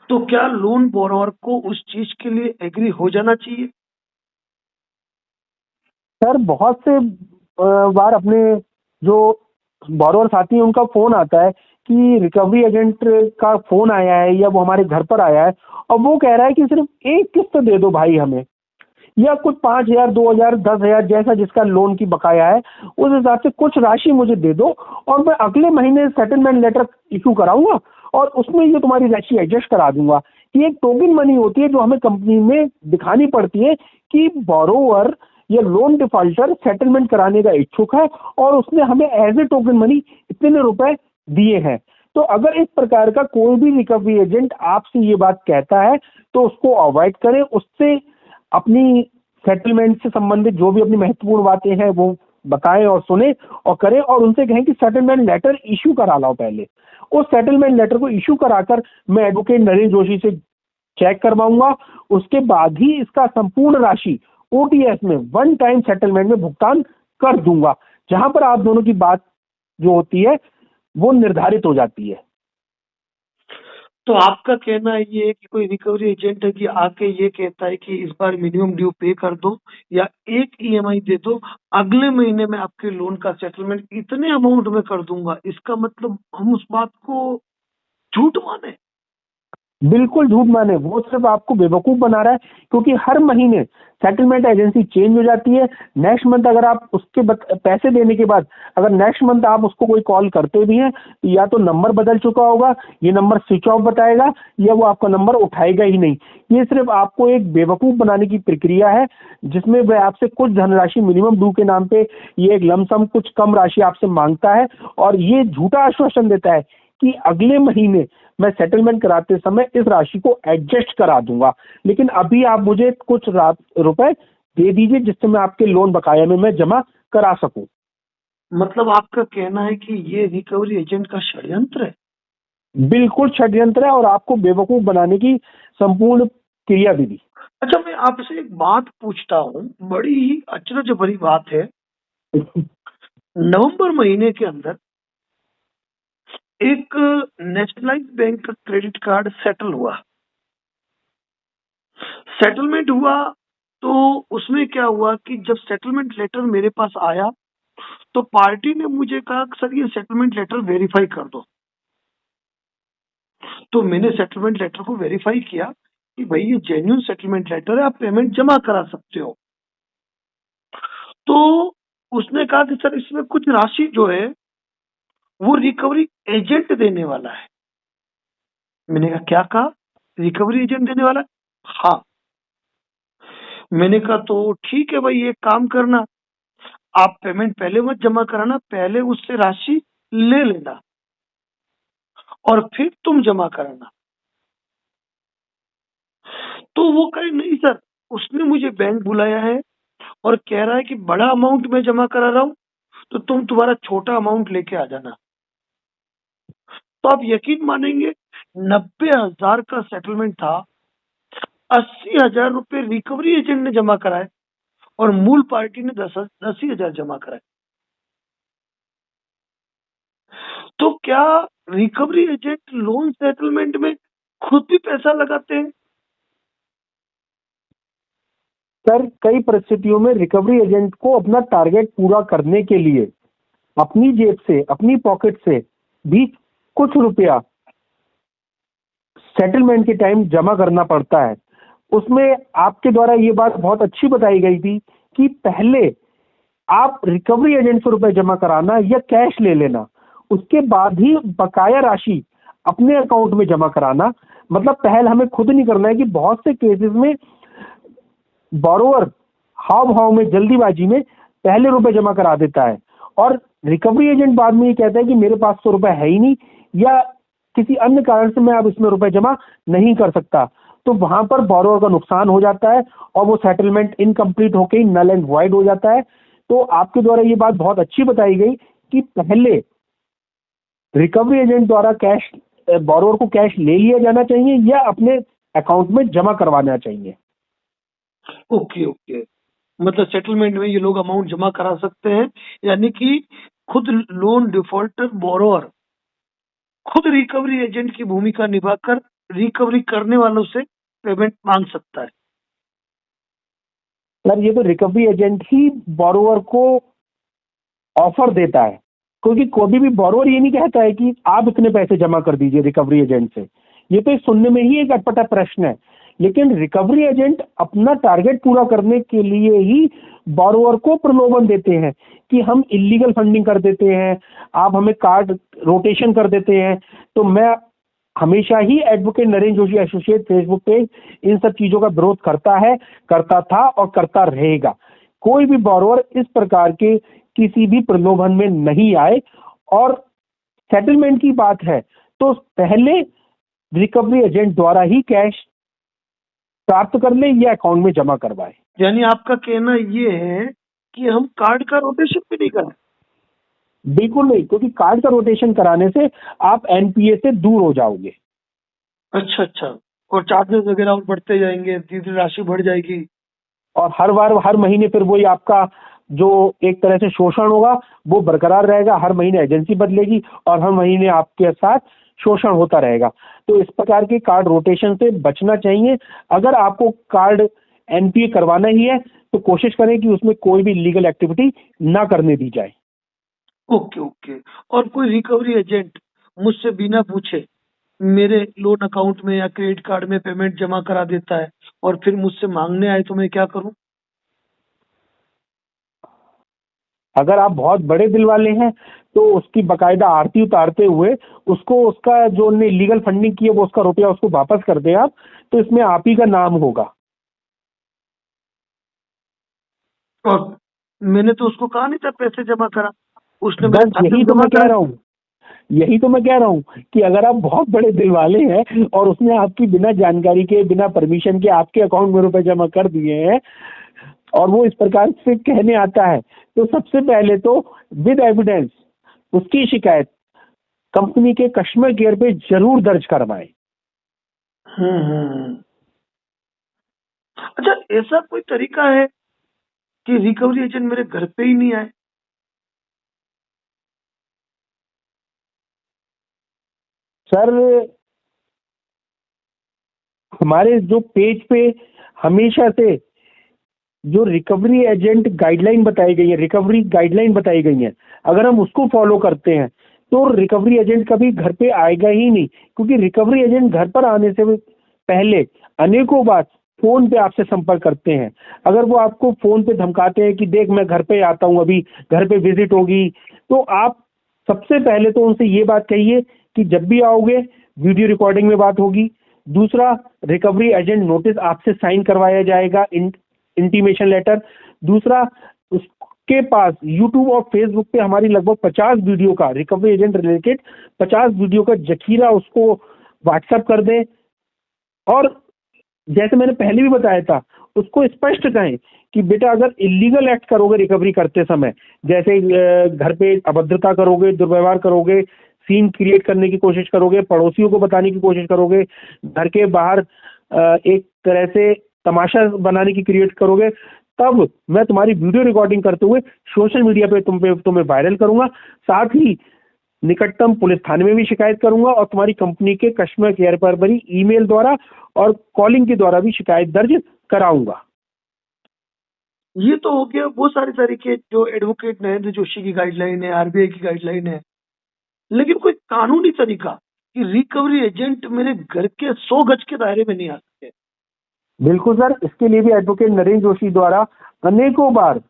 [SPEAKER 1] तो क्या लोन बोरोवर को उस चीज के लिए एग्री हो जाना चाहिए?
[SPEAKER 2] सर बहुत से बार अपने जो बोरोवर्स आती हैं उनका फोन आता है कि रिकवरी एजेंट का फोन आया है या वो हमारे घर पर आया है और वो कह रहा है कि सिर्फ एक किस्त दे दो भाई हमें, या कुछ 5000, 2000, 10,000 जैसा जिसका लोन की बकाया है उस हिसाब से कुछ राशि मुझे दे दो और मैं अगले महीने सेटलमेंट लेटर इशू कराऊंगा और उसमें ये तुम्हारी राशि एडजस्ट करा दूंगा। ये एक टोकन मनी होती है जो हमें कंपनी में दिखानी पड़ती है कि बोरोवर या लोन डिफॉल्टर सेटलमेंट कराने का इच्छुक है और उसने हमें एज ए टोकन मनी इतने रुपए दिए हैं। तो अगर इस प्रकार का कोई भी रिकवरी एजेंट आपसे ये बात कहता है तो उसको अवॉइड करें, उससे अपनी सेटलमेंट से संबंधित जो भी अपनी महत्वपूर्ण बातें हैं वो बताएं और सुने और करें और उनसे कहें कि सेटलमेंट लेटर इशू करा लाओ। पहले उस सेटलमेंट लेटर को इशू कराकर मैं एडवोकेट नरेंद्र जोशी से चेक करवाऊंगा, उसके बाद ही इसका संपूर्ण राशि ओटीएस में वन टाइम सेटलमेंट में भुगतान कर दूंगा, जहां पर आप दोनों की बात जो होती है वो निर्धारित हो जाती है।
[SPEAKER 1] तो आपका कहना ये है कि कोई रिकवरी एजेंट है कि आके ये कहता है कि इस बार मिनिमम ड्यू पे कर दो या एक ईएमआई दे दो, अगले महीने में आपके लोन का सेटलमेंट इतने अमाउंट में कर दूंगा, इसका मतलब हम उस बात को झूठ माने?
[SPEAKER 2] बिल्कुल झूठ माने, वो सिर्फ आपको बेवकूफ बना रहा है क्योंकि हर महीने सेटलमेंट एजेंसी चेंज हो जाती है। नेक्स्ट मंथ अगर आप उसके पैसे देने के बाद अगर नेक्स्ट मंथ आप उसको कोई कॉल करते भी हैं तो या तो नंबर बदल चुका होगा, ये नंबर स्विच ऑफ बताएगा या वो आपका नंबर उठाएगा ही नहीं। ये सिर्फ आपको एक बेवकूफ बनाने की प्रक्रिया है जिसमें वह आपसे कुछ धनराशि मिनिमम ड्यू के नाम पे ये एक लमसम कुछ कम राशि आपसे मांगता है और ये झूठा आश्वासन देता है कि अगले महीने मैं सेटलमेंट कराते समय इस राशि को एडजस्ट करा दूंगा, लेकिन अभी आप मुझे कुछ रुपए दे दीजिए जिससे मैं आपके लोन बकाया में मैं जमा करा सकूं।
[SPEAKER 1] मतलब आपका कहना है कि ये रिकवरी एजेंट का षड्यंत्र है?
[SPEAKER 2] बिल्कुल षड्यंत्र है और आपको बेवकूफ बनाने की संपूर्ण क्रिया विधि।
[SPEAKER 1] अच्छा, मैं आपसे एक बात पूछता हूँ, बड़ी ही अचरज भरी बात है। नवंबर महीने के अंदर एक नेशनलाइज बैंक का क्रेडिट कार्ड सेटल हुआ। सेटलमेंट हुआ तो उसमें क्या हुआ कि जब सेटलमेंट लेटर मेरे पास आया तो पार्टी ने मुझे कहा सर ये सेटलमेंट लेटर वेरीफाई कर दो। तो मैंने सेटलमेंट लेटर को वेरीफाई किया कि भाई ये जेन्युइन सेटलमेंट लेटर है, आप पेमेंट जमा करा सकते हो। तो उसने कहा कि सर इसमें कुछ राशि जो है वो रिकवरी एजेंट देने वाला है। मैंने कहा क्या कहा, रिकवरी एजेंट देने वाला है? हाँ। मैंने कहा तो ठीक है भाई, एक काम करना, आप पेमेंट पहले मत जमा कराना, पहले उससे राशि ले लेना और फिर तुम जमा कराना। तो वो कहे नहीं सर, उसने मुझे बैंक बुलाया है और कह रहा है कि बड़ा अमाउंट में जमा करा रहा हूं तो तुम तुम्हारा छोटा अमाउंट लेके आ जाना। तो आप यकीन मानेंगे, 90,000 का सेटलमेंट था, 80,000 रुपए रिकवरी एजेंट ने जमा कराए और मूल पार्टी ने 10,000 जमा कराए। तो क्या रिकवरी एजेंट लोन सेटलमेंट में खुद भी पैसा लगाते हैं?
[SPEAKER 2] सर कई परिस्थितियों में रिकवरी एजेंट को अपना टारगेट पूरा करने के लिए अपनी जेब से अपनी पॉकेट से भी कुछ रुपया सेटलमेंट के टाइम जमा करना पड़ता है। उसमें आपके द्वारा ये बात बहुत अच्छी बताई गई थी कि पहले आप रिकवरी एजेंट से रुपए जमा कराना या कैश ले लेना, उसके बाद ही बकाया राशि अपने अकाउंट में जमा कराना। मतलब पहल हमें खुद नहीं करना है कि बहुत से केसेस में बोरोवर हाव भाव में जल्दीबाजी में पहले रुपए जमा करा देता है और रिकवरी एजेंट बाद में ये कहता है कि मेरे पास तो रुपए है ही नहीं, या किसी अन्य कारण से मैं अब इसमें रुपए जमा नहीं कर सकता, तो वहां पर बोरोअर का नुकसान हो जाता है और वो सेटलमेंट इनकम्प्लीट होकर ही नल एंड वॉइड हो जाता है। तो आपके द्वारा ये बात बहुत अच्छी बताई गई कि पहले रिकवरी एजेंट द्वारा कैश बोरोअर को कैश ले लिया जाना चाहिए या अपने अकाउंट में जमा करवाना चाहिए।
[SPEAKER 1] ओके ओके, मतलब सेटलमेंट में ये लोग अमाउंट जमा करा सकते हैं, यानी कि खुद लोन डिफॉल्टर बोरोअर खुद रिकवरी एजेंट की भूमिका निभाकर रिकवरी करने वालों से पेमेंट मांग सकता है।
[SPEAKER 2] सर ये तो रिकवरी एजेंट ही बोरोअर को ऑफर देता है, क्योंकि कोई भी बोरोअर ये नहीं कहता है कि आप इतने पैसे जमा कर दीजिए रिकवरी एजेंट से। ये तो सुनने में ही एक अटपटा प्रश्न है, लेकिन रिकवरी एजेंट अपना टारगेट पूरा करने के लिए ही बोरोअर को प्रलोभन देते हैं कि हम इलीगल फंडिंग कर देते हैं, आप हमें कार्ड रोटेशन कर देते हैं। तो मैं हमेशा ही advocate Narendra Joshi associate Facebook page इन सब चीजों का विरोध करता है, करता था और करता रहेगा। कोई भी बोरोअर इस प्रकार के किसी भी प्रलोभन में नहीं आए। और सेटलमेंट की बात है तो पहले रिकवरी एजेंट द्वारा ही कैश प्राप्त कर ले या अकाउंट में जमा करवाए।
[SPEAKER 1] यानी आपका कहना ये है कि हम कार्ड का रोटेशन भी नहीं करें?
[SPEAKER 2] बिल्कुल नहीं, क्योंकि कार्ड का रोटेशन कराने से आप एनपीए से दूर हो जाओगे।
[SPEAKER 1] अच्छा अच्छा, और चार्जेस वगैरह और बढ़ते जाएंगे, धीरे धीरे राशि बढ़ जाएगी।
[SPEAKER 2] और हर महीने फिर वही आपका जो एक तरह से शोषण होगा वो बरकरार रहेगा। हर महीने एजेंसी बदलेगी और हर महीने आपके साथ शोषण होता रहेगा। तो इस प्रकार के कार्ड रोटेशन से बचना चाहिए। अगर आपको कार्ड एनपीए करवाना ही है तो कोशिश करें कि उसमें कोई भी लीगल एक्टिविटी ना करने दी जाए।
[SPEAKER 1] ओके ओके, और कोई रिकवरी एजेंट मुझसे बिना पूछे मेरे लोन अकाउंट में या क्रेडिट कार्ड में पेमेंट जमा करा देता है और फिर मुझसे मांगने आए तो मैं क्या करूं?
[SPEAKER 2] अगर आप बहुत बड़े दिल वाले हैं तो उसकी बकायदा आरती उतारते हुए उसको उसका जो ने लीगल फंडिंग की है वो उसका रुपया उसको वापस कर दें आप, तो इसमें आप ही का नाम होगा।
[SPEAKER 1] और मैंने तो उसको कहा नहीं था पैसे जमा करा, उसने मेरे
[SPEAKER 2] बस
[SPEAKER 1] खाते में
[SPEAKER 2] यही तो
[SPEAKER 1] जमा
[SPEAKER 2] मैं कह
[SPEAKER 1] करा।
[SPEAKER 2] रहा हूँ, यही तो मैं कह रहा हूँ कि अगर आप बहुत बड़े दिल वाले हैं और उसने आपकी बिना जानकारी के बिना परमिशन के आपके अकाउंट में रुपए जमा कर दिए हैं और वो इस प्रकार से कहने आता है, तो सबसे पहले तो विद एविडेंस उसकी शिकायत कंपनी के कस्टमर केयर पे जरूर दर्ज करवाएं।
[SPEAKER 1] हम्म। अच्छा, ऐसा कोई तरीका है कि रिकवरी एजेंट मेरे घर पे ही नहीं आए?
[SPEAKER 2] सर हमारे जो पेज पे हमेशा से जो रिकवरी एजेंट गाइडलाइन बताई गई है, रिकवरी गाइडलाइन बताई गई है, अगर हम उसको फॉलो करते हैं तो रिकवरी एजेंट कभी घर पे आएगा ही नहीं। क्योंकि रिकवरी एजेंट घर पर आने से पहले अनेकों बार फोन पे आपसे संपर्क करते हैं। अगर वो आपको फोन पे धमकाते हैं कि देख मैं घर पे आता हूँ, अभी घर पे विजिट होगी, तो आप सबसे पहले तो उनसे ये बात कहिए कि जब भी आओगे वीडियो रिकॉर्डिंग में बात होगी। दूसरा, रिकवरी एजेंट नोटिस आपसे साइन करवाया जाएगा, इंटीमेशन लेटर। दूसरा, उसके पास यूट्यूब और फेसबुक पे हमारी लगभग 50 वीडियो का रिकवरी एजेंट रिलेटेड 50 वीडियो का जखीरा उसको व्हाट्सएप कर दें। और जैसे मैंने पहले भी बताया था, उसको स्पष्ट कहें कि बेटा अगर इलीगल एक्ट करोगे रिकवरी करते समय, जैसे घर पे अभद्रता करोगे, दुर्व्यवहार करोगे, सीन क्रिएट करने की कोशिश करोगे, पड़ोसियों को बताने की कोशिश करोगे, घर के बाहर एक तरह से तमाशा बनाने की क्रिएट करोगे, तब मैं तुम्हारी वीडियो रिकॉर्डिंग करते हुए सोशल मीडिया पे तुम्हें वायरल करूंगा। साथ ही निकटतम पुलिस थाने में भी शिकायत करूंगा और तुम्हारी कंपनी के कस्टमर केयर पर भी ईमेल द्वारा और कॉलिंग के द्वारा भी शिकायत दर्ज कराऊंगा।
[SPEAKER 1] ये तो हो गया वो सारे तरीके जो एडवोकेट नरेंद्र जोशी की गाइडलाइन है, आरबीआई की गाइडलाइन है, लेकिन कोई कानूनी तरीका कि रिकवरी एजेंट मेरे घर के 100 गज के दायरे में नहीं आ सकते?
[SPEAKER 2] बिल्कुल सर, इसके लिए भी एडवोकेट नरेंद्र जोशी द्वारा अनेकों बार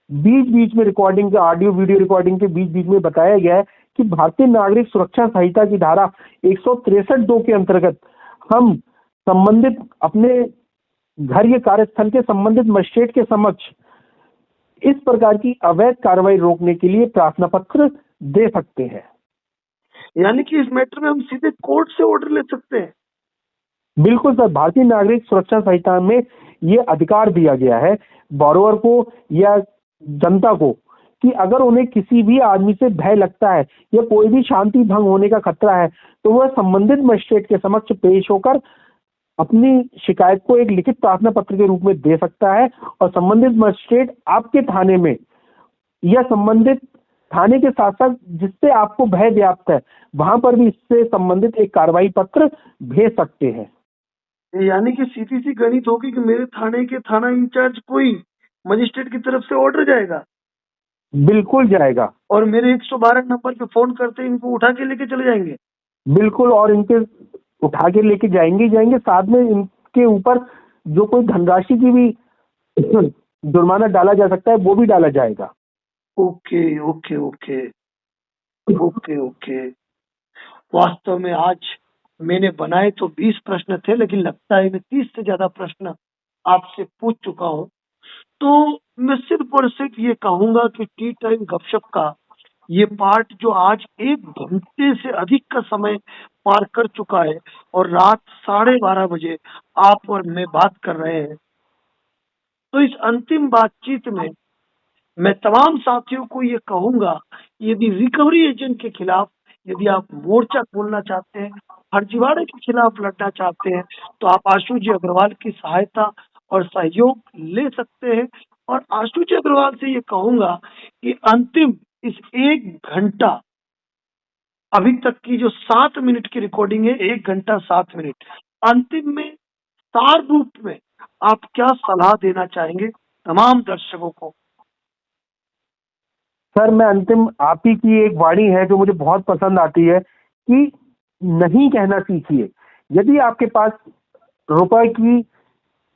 [SPEAKER 2] बीच बीच में रिकॉर्डिंग के ऑडियो वीडियो रिकॉर्डिंग के बीच बीच में बताया गया है कि भारतीय नागरिक सुरक्षा संहिता की धारा 163(2) के अंतर्गत हम संबंधित अपने घर या कार्यस्थल के संबंधित मजिस्ट्रेट के समक्ष इस प्रकार की अवैध कार्रवाई रोकने के लिए प्रार्थना पत्र दे सकते हैं।
[SPEAKER 1] यानी कि इस मैटर में हम सीधे कोर्ट से ऑर्डर ले सकते हैं।
[SPEAKER 2] बिल्कुल सर, भारतीय नागरिक सुरक्षा संहिता में ये अधिकार दिया गया है बोरोवर को या जनता को कि अगर उन्हें किसी भी आदमी से भय लगता है या कोई भी शांति भंग होने का खतरा है तो वह संबंधित मजिस्ट्रेट के समक्ष पेश होकर अपनी शिकायत को एक लिखित प्रार्थना पत्र के रूप में दे सकता है और संबंधित मजिस्ट्रेट आपके थाने में या संबंधित थाने के साथ साथ जिससे आपको भय व्याप्त है वहां पर भी इससे संबंधित एक कार्रवाई पत्र भेज सकते हैं।
[SPEAKER 1] यानी कि सीधी सी गणित होगी कि मेरे थाने के थाना इंचार्ज कोई मजिस्ट्रेट की तरफ से ऑर्डर जाएगा
[SPEAKER 2] बिल्कुल जाएगा।
[SPEAKER 1] और मेरे 112 नंबर पे फोन करते ही इनको उठा के लेके चले जाएंगे।
[SPEAKER 2] बिल्कुल, और इनके उठा के लेके जाएंगे ही जाएंगे, साथ में इनके ऊपर जो कोई धनराशि की भी जुर्माना डाला जा सकता है वो भी डाला जाएगा।
[SPEAKER 1] Okay okay okay okay okay. वास्तव में आज मैंने बनाए तो 20 प्रश्न थे, लेकिन लगता है मैं 30 से ज्यादा प्रश्न आपसे पूछ चुका हूँ। तो मैं सिर्फ और सिर्फ ये कहूंगा कि टी टाइम गपशप का ये पार्ट जो आज 1 घंटे से अधिक का समय पार कर चुका है और रात 12:30 बजे आप और मैं बात कर रहे हैं, तो इस अंतिम बातचीत में मैं तमाम साथियों को ये कहूंगा, यदि रिकवरी एजेंट के खिलाफ यदि आप मोर्चा खोलना चाहते हैं, फर्जीवाड़े के खिलाफ लड़ना चाहते हैं, तो आप आशु जी अग्रवाल की सहायता और सहयोग ले सकते हैं। और आशु जी अग्रवाल से ये कहूंगा कि अंतिम इस 1 घंटा अभी तक की जो 7 मिनट की रिकॉर्डिंग है, 1 घंटा 7 मिनट, अंतिम में सार रूप में आप क्या सलाह देना चाहेंगे तमाम दर्शकों को?
[SPEAKER 2] सर, मैं अंतिम आप ही की एक वाणी है जो मुझे बहुत पसंद आती है कि नहीं कहना सीखिए। यदि आपके पास रुपए की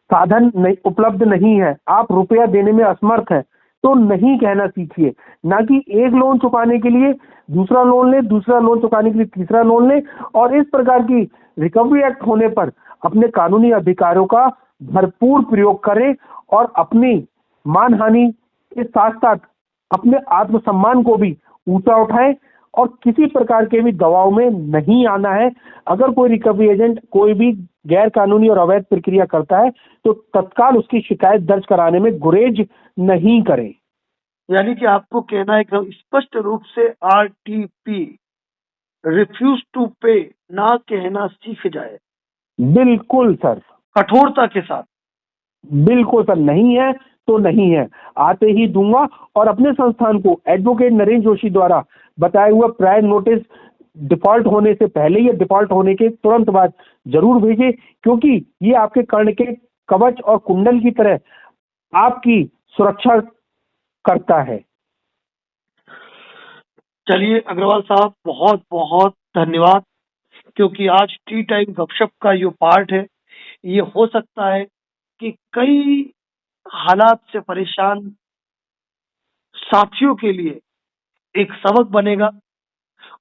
[SPEAKER 2] साधन नहीं उपलब्ध नहीं है, आप रुपया देने में असमर्थ हैं, तो नहीं कहना सीखिए। ना कि एक लोन चुकाने के लिए दूसरा लोन ले, दूसरा लोन चुकाने के लिए तीसरा लोन ले, और इस प्रकार की रिकवरी एक्ट होने पर अपने कानूनी अधिकारों का भरपूर प्रयोग करें और अपनी मानहानि के साथ साथ अपने आत्मसम्मान को भी ऊंचा उठाएं और किसी प्रकार के भी दबाव में नहीं आना है। अगर कोई रिकवरी एजेंट कोई भी गैर कानूनी और अवैध प्रक्रिया करता है तो तत्काल उसकी शिकायत दर्ज कराने में गुरेज नहीं करें।
[SPEAKER 1] यानी कि आपको कहना है कि स्पष्ट रूप से RTP रिफ्यूज टू पे ना कहना सीख जाए,
[SPEAKER 2] बिल्कुल सर,
[SPEAKER 1] कठोरता के साथ।
[SPEAKER 2] बिल्कुल सर, नहीं है तो नहीं है, आते ही दूंगा। और अपने संस्थान को एडवोकेट नरेंद्र जोशी द्वारा बताए हुए प्रायर नोटिस डिफॉल्ट होने से पहले या डिफॉल्ट होने के तुरंत बाद जरूर भेजें, क्योंकि ये आपके कर्ण के कवच और कुंडल की तरह आपकी सुरक्षा करता है।
[SPEAKER 1] चलिए अग्रवाल साहब, बहुत बहुत धन्यवाद, क्योंकि आज टी टाइम गपशप का जो पार्ट है, ये हो सकता है कि कई हालात से परेशान साथियों के लिए एक सबक बनेगा।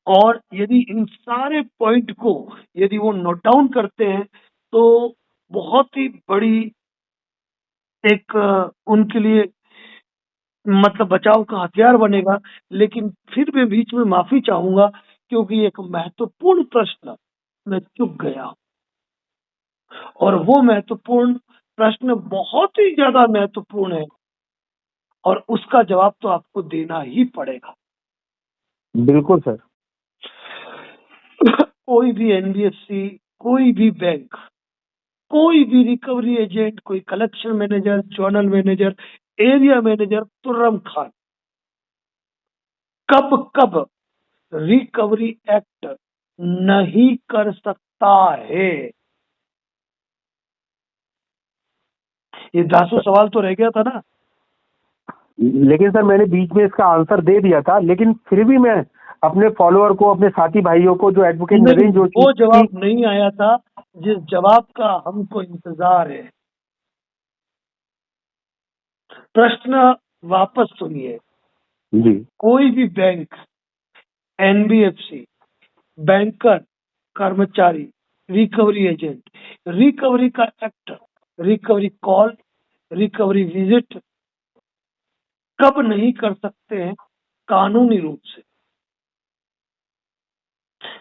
[SPEAKER 1] और यदि इन सारे पॉइंट को यदि वो नोट डाउन करते हैं तो बहुत ही बड़ी एक उनके लिए मतलब बचाव का हथियार बनेगा। लेकिन फिर मैं बीच में माफी चाहूंगा, क्योंकि एक महत्वपूर्ण प्रश्न मैं चूक गया, और वो महत्वपूर्ण प्रश्न बहुत ही ज्यादा महत्वपूर्ण है और उसका जवाब तो आपको देना ही पड़ेगा।
[SPEAKER 2] बिल्कुल सर।
[SPEAKER 1] कोई भी NBFC, कोई भी बैंक, कोई भी रिकवरी एजेंट, कोई collection manager, zonal manager, area manager, तुर्रम खान कब कब रिकवरी एक्ट नहीं कर सकता है? ये दासू सवाल तो रह गया था ना।
[SPEAKER 2] लेकिन सर मैंने बीच में इसका आंसर दे दिया था, लेकिन फिर भी मैं अपने फॉलोअर को, अपने साथी भाइयों को जो एडवोकेट
[SPEAKER 1] नहीं,
[SPEAKER 2] नरेंद्र जोशी
[SPEAKER 1] वो जवाब नहीं आया था जिस जवाब का हमको इंतजार है। प्रश्न वापस सुनिए।
[SPEAKER 2] जी
[SPEAKER 1] कोई भी बैंक, NBFC, बैंकर, कर्मचारी, रिकवरी एजेंट, रिकवरी का act, recovery call, recovery visit कब नहीं कर सकते हैं कानूनी रूप से?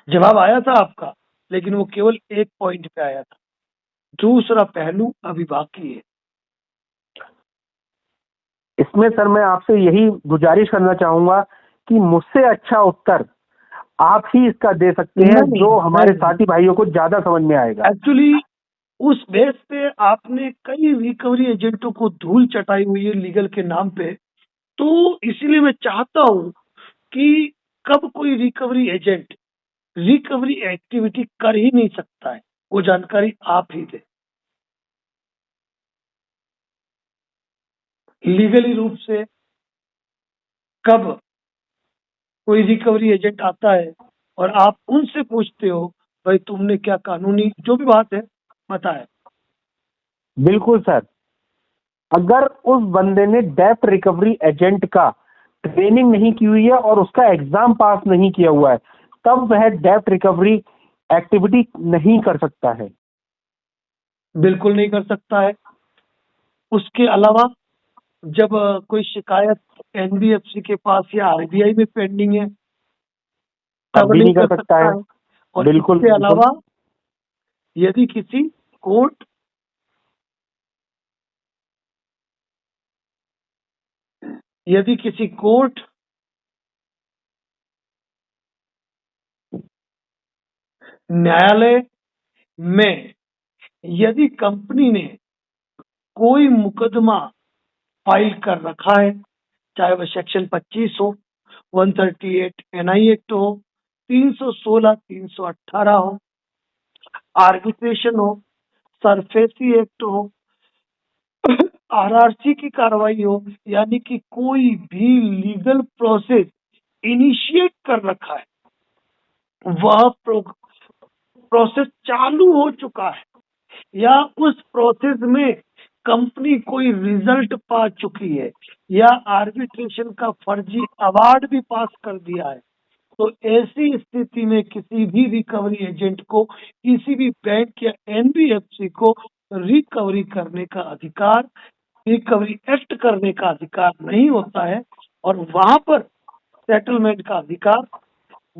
[SPEAKER 1] जवाब आया था आपका, लेकिन वो केवल एक पॉइंट पे आया था। दूसरा पहलू अभी बाकी है।
[SPEAKER 2] इसमें सर मैं आपसे यही गुजारिश करना चाहूंगा कि मुझसे अच्छा उत्तर आप ही इसका दे सकते हैं,
[SPEAKER 1] नहीं
[SPEAKER 2] जो हमारे
[SPEAKER 1] नहीं,
[SPEAKER 2] साथी भाइयों को ज्यादा समझ में आएगा।
[SPEAKER 1] एक्चुअली उस बेस पे आपने कई रिकवरी एजेंटों को धूल चटाई हुई है लीगल के नाम पे, तो इसीलिए मैं चाहता हूं कि कब कोई रिकवरी एजेंट रिकवरी एक्टिविटी कर ही नहीं सकता है, वो जानकारी आप ही दें। लीगली रूप से कब कोई रिकवरी एजेंट आता है और आप उनसे पूछते हो भाई तुमने क्या कानूनी जो भी बात है बताया।
[SPEAKER 2] बिल्कुल सर, अगर उस बंदे ने डेप्ट रिकवरी एजेंट का ट्रेनिंग नहीं की हुई है और उसका एग्जाम पास नहीं किया हुआ है, तब वह डेप्ट रिकवरी एक्टिविटी नहीं कर सकता है।
[SPEAKER 1] बिल्कुल नहीं कर सकता है। उसके अलावा जब कोई शिकायत एनबीएफसी के पास या आरबीआई में पेंडिंग है
[SPEAKER 2] तब
[SPEAKER 1] तब
[SPEAKER 2] भी
[SPEAKER 1] नहीं
[SPEAKER 2] नहीं कर
[SPEAKER 1] कर
[SPEAKER 2] सकता
[SPEAKER 1] सकता
[SPEAKER 2] है।
[SPEAKER 1] है। और
[SPEAKER 2] बिल्कुल
[SPEAKER 1] इसके
[SPEAKER 2] बिल्कुल।
[SPEAKER 1] अलावा यदि किसी कोर्ट यदि किसी कोर्ट न्यायालय में यदि कंपनी ने कोई मुकदमा फाइल कर रखा है, चाहे वह सेक्शन 25 हो, 138 एनआई एक्ट हो, 316 318 हो, आर्बिट्रेशन हो, सरफेसी एक्ट हो, आरआरसी की कार्रवाई हो, यानी कि कोई भी लीगल प्रोसेस इनिशिएट कर रखा है, वह प्रोसेस चालू हो चुका है या उस प्रोसेस में कंपनी कोई रिजल्ट पा चुकी है या आर्बिट्रेशन का फर्जी अवार्ड भी पास कर दिया है, तो ऐसी स्थिति में किसी भी रिकवरी एजेंट को किसी भी बैंक या एनबीएफसी को रिकवरी करने का अधिकार, रिकवरी एक्ट करने का अधिकार नहीं होता है और वहां पर सेटलमेंट का अधिकार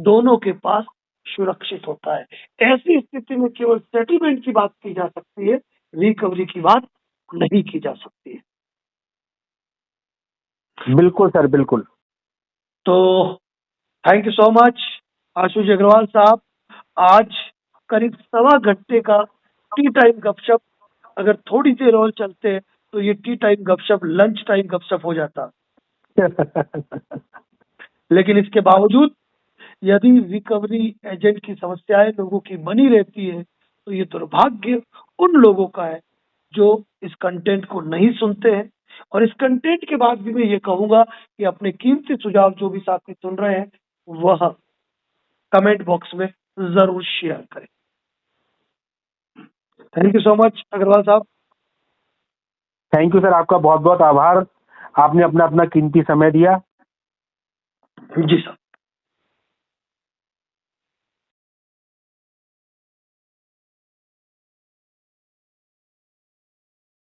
[SPEAKER 1] दोनों के पास सुरक्षित होता है। ऐसी स्थिति में केवल सेटलमेंट की बात की जा सकती है, रिकवरी की बात नहीं की जा सकती है।
[SPEAKER 2] बिल्कुल सर बिल्कुल।
[SPEAKER 1] तो thank you so much आशुष Agarwal साहब। आज करीब 1.25 घंटे का टी टाइम गपशप, अगर थोड़ी देर और चलते हैं तो ये टी टाइम गपशप लंच टाइम गपशप हो जाता। लेकिन इसके बावजूद यदि रिकवरी एजेंट की समस्याएं लोगों की बनी रहती है तो ये दुर्भाग्य उन लोगों का है जो इस कंटेंट को नहीं सुनते हैं। और इस कंटेंट के बाद भी मैं ये कहूंगा कि अपने कीमती सुझाव जो भी साथी सुन रहे हैं वह कमेंट बॉक्स में जरूर शेयर करें। Thank you so much Agarwal साहब।
[SPEAKER 2] थैंक यू सर, आपका बहुत बहुत आभार, आपने अपना अपना कीमती समय दिया।
[SPEAKER 1] जी सर।